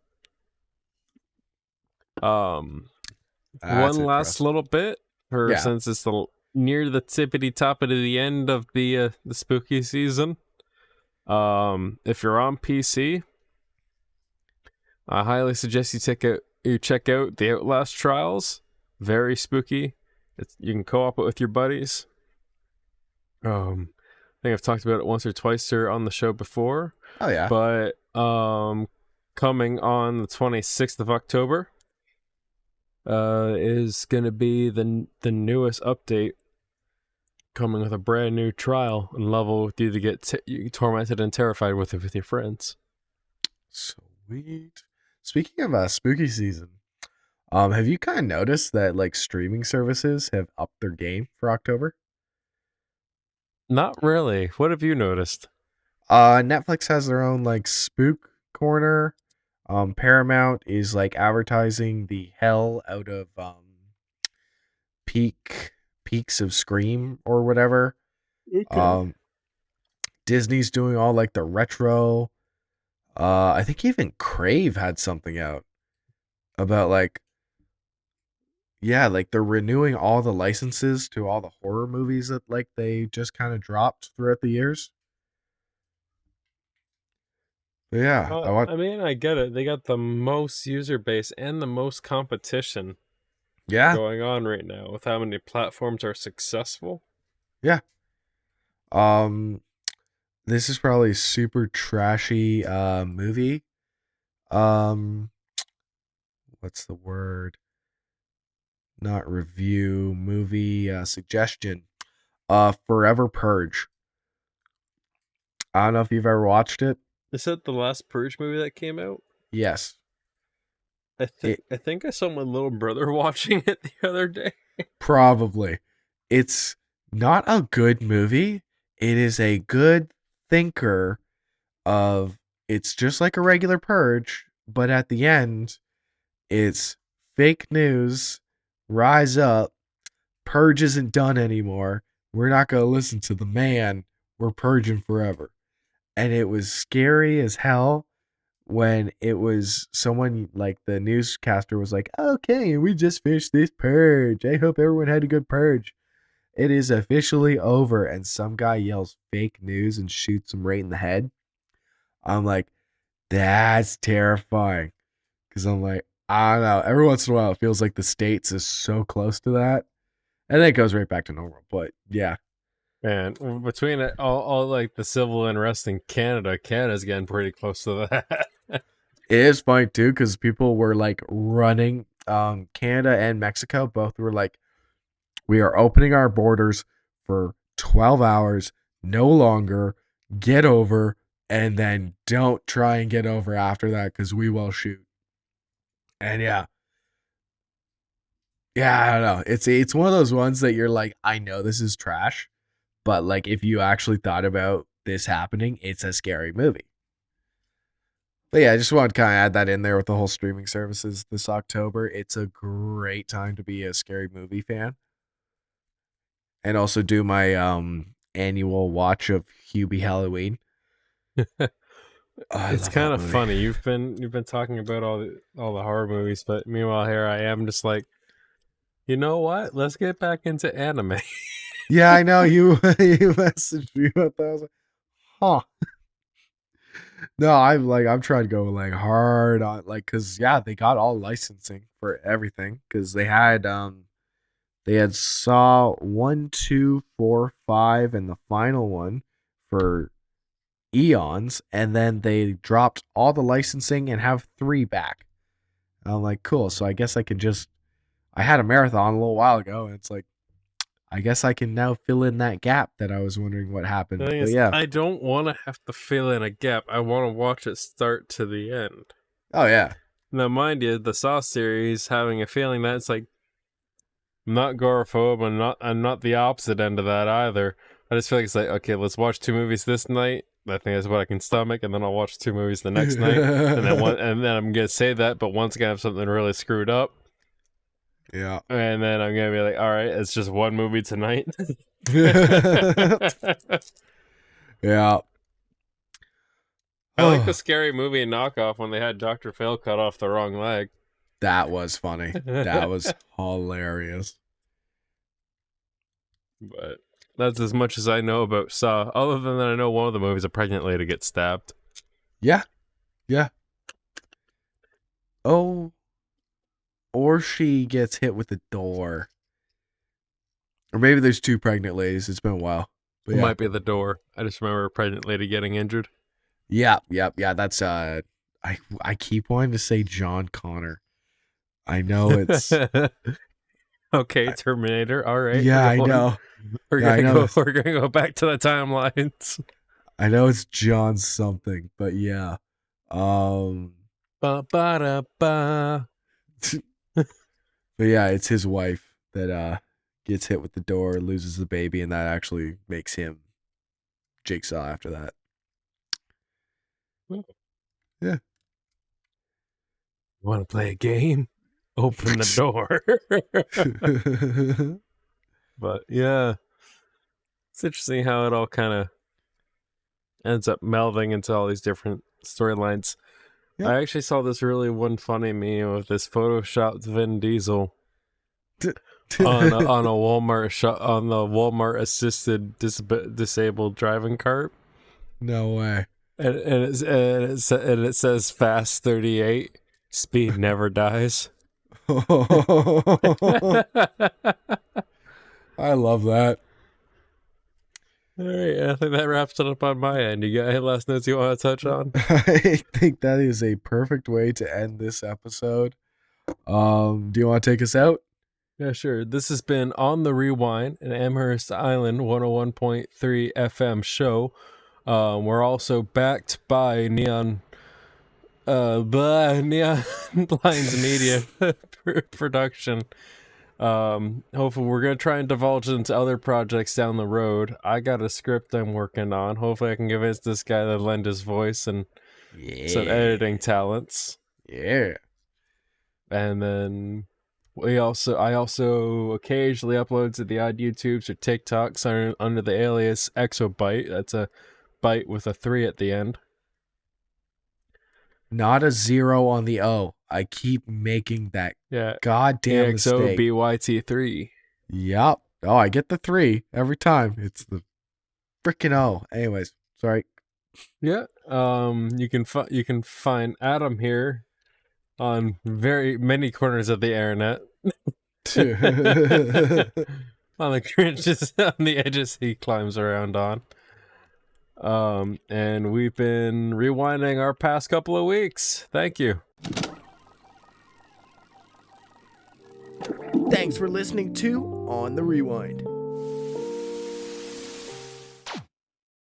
That's
One last
interesting.
little bit, for
Yeah.
since it's near the tippity top of the end of the spooky season. If you're on PC, I highly suggest you check out the Outlast Trials. Very spooky. You can co-op it with your buddies. I think I've talked about it once or twice here on the show before.
Oh, yeah.
But coming on the 26th of October is going to be the newest update, coming with a brand new trial and level with you to get tormented and terrified with it with your friends.
Sweet. Speaking of spooky season, have you kind of noticed that like streaming services have upped their game for October?
Not really. What have you noticed?
Netflix has their own like spook corner. Paramount is like advertising the hell out of peaks of Scream or whatever. Um, Disney's doing all like the retro. I think even Crave had something out about like, yeah, like they're renewing all the licenses to all the horror movies that like they just kind of dropped throughout the years. But yeah, I want.
I mean, I get it. They got the most user base and the most competition
Yeah,
going on right now with how many platforms are successful.
yeah. Um, this is probably a super trashy movie. Um, what's the word? Not review, movie suggestion. Forever Purge. I don't know if you've ever watched it.
Is that the last Purge movie that came out?
Yes.
I think I saw my little brother watching it the other day.
Probably. It's not a good movie. It is a good thinker of it's just like a regular purge, but at the end, it's fake news, rise up, purge isn't done anymore. We're not going to listen to the man. We're purging forever. And it was scary as hell when it was someone like the newscaster was like, okay, we just finished this purge. I hope everyone had a good purge. It is officially over. And some guy yells fake news and shoots him right in the head. I'm like, that's terrifying. Because I'm like, I don't know. Every once in a while, it feels like the States is so close to that. And then it goes right back to normal. But yeah.
Man, between all like the civil unrest in Canada, Canada's getting pretty close to that.
It is funny too, because people were like running. Canada and Mexico both were like, we are opening our borders for 12 hours, no longer. Get over, and then don't try and get over after that because we will shoot. And yeah, I don't know. It's one of those ones that you're like, I know this is trash, but like if you actually thought about this happening, it's a scary movie. But yeah, I just wanted to kind of add that in there with the whole streaming services this October. It's a great time to be a scary movie fan. And also do my annual watch of Hubie Halloween.
It's kind of funny. You've been talking about all the horror movies, but meanwhile here I am just like, you know what? Let's get back into anime.
Yeah, I know you messaged me about that. I was like, huh. No, I'm trying to go like hard on like because yeah, they got all licensing for everything because they had Saw 1, 2, 4, 5, and the final one for eons, and then they dropped all the licensing and have 3 back. And I'm like, cool. So I guess I had a marathon a little while ago, and it's like, I guess I can now fill in that gap that I was wondering what happened.
The thing
But
is,
yeah.
I don't want to have to fill in a gap. I want to watch it start to the end.
Oh yeah.
Now, mind you, the Saw series, having a feeling that it's like, I'm not agoraphobe. I'm not the opposite end of that either. I just feel like it's like, okay, let's watch 2 movies this night. I think that's what I can stomach, and then I'll watch 2 movies the next night, and then I'm gonna say that, but once again, I have something really screwed up,
Yeah.
and then I'm gonna be like, all right, it's just 1 movie tonight.
Yeah.
I like the Scary Movie knockoff when they had Dr. Phil cut off the wrong leg.
That was funny. That was hilarious.
But that's as much as I know about Saw. Other than that, I know one of the movies a pregnant lady gets stabbed.
Yeah. Yeah. Oh. Or she gets hit with a door. Or maybe there's 2 pregnant ladies. It's been a while. But
It
yeah.
might be the door. I just remember a pregnant lady getting injured.
Yeah. That's I keep wanting to say John Connor. I know it's
Okay, Terminator. All right.
yeah, I know.
We're
Yeah, I
gonna
know.
we're gonna go back to the timelines.
I know it's John something, but yeah.
Ba ba da ba.
But yeah, it's his wife that gets hit with the door, loses the baby, and that actually makes him Jigsaw after that. Yeah.
Want to play a game? Open the door. But yeah, it's interesting how it all kind of ends up melding into all these different storylines.
Yep.
I actually saw this really one funny meme of this photoshopped Vin Diesel on a Walmart on the Walmart assisted disabled driving cart.
No way.
And it says fast 38, speed never dies.
I love that.
All right, I think that wraps it up on my end. You got any last notes you want to touch on?
I think that is a perfect way to end this episode. Do you want to take us out?
Yeah, sure. This has been On the Rewind, an Amherst Island 101.3 FM show. We're also backed by Neon Lines Media production. Hopefully we're gonna try and divulge into other projects down the road. I got a script I'm working on. Hopefully I can convince this guy to lend his voice and some editing talents.
Yeah.
And then I also occasionally upload to the odd YouTubes or TikToks under the alias Exobyte. That's a byte with a 3 at the end.
Not a 0 on the O. I keep making that goddamn mistake.
EXOBYT3.
Yep. Oh, I get the 3 every time. It's the freaking O. Anyways, sorry.
Yeah. You can find Adam here on very many corners of the internet. On the cringes, on the edges he climbs around on. And we've been rewinding our past couple of weeks. Thank you.
Thanks for listening to On the Rewind.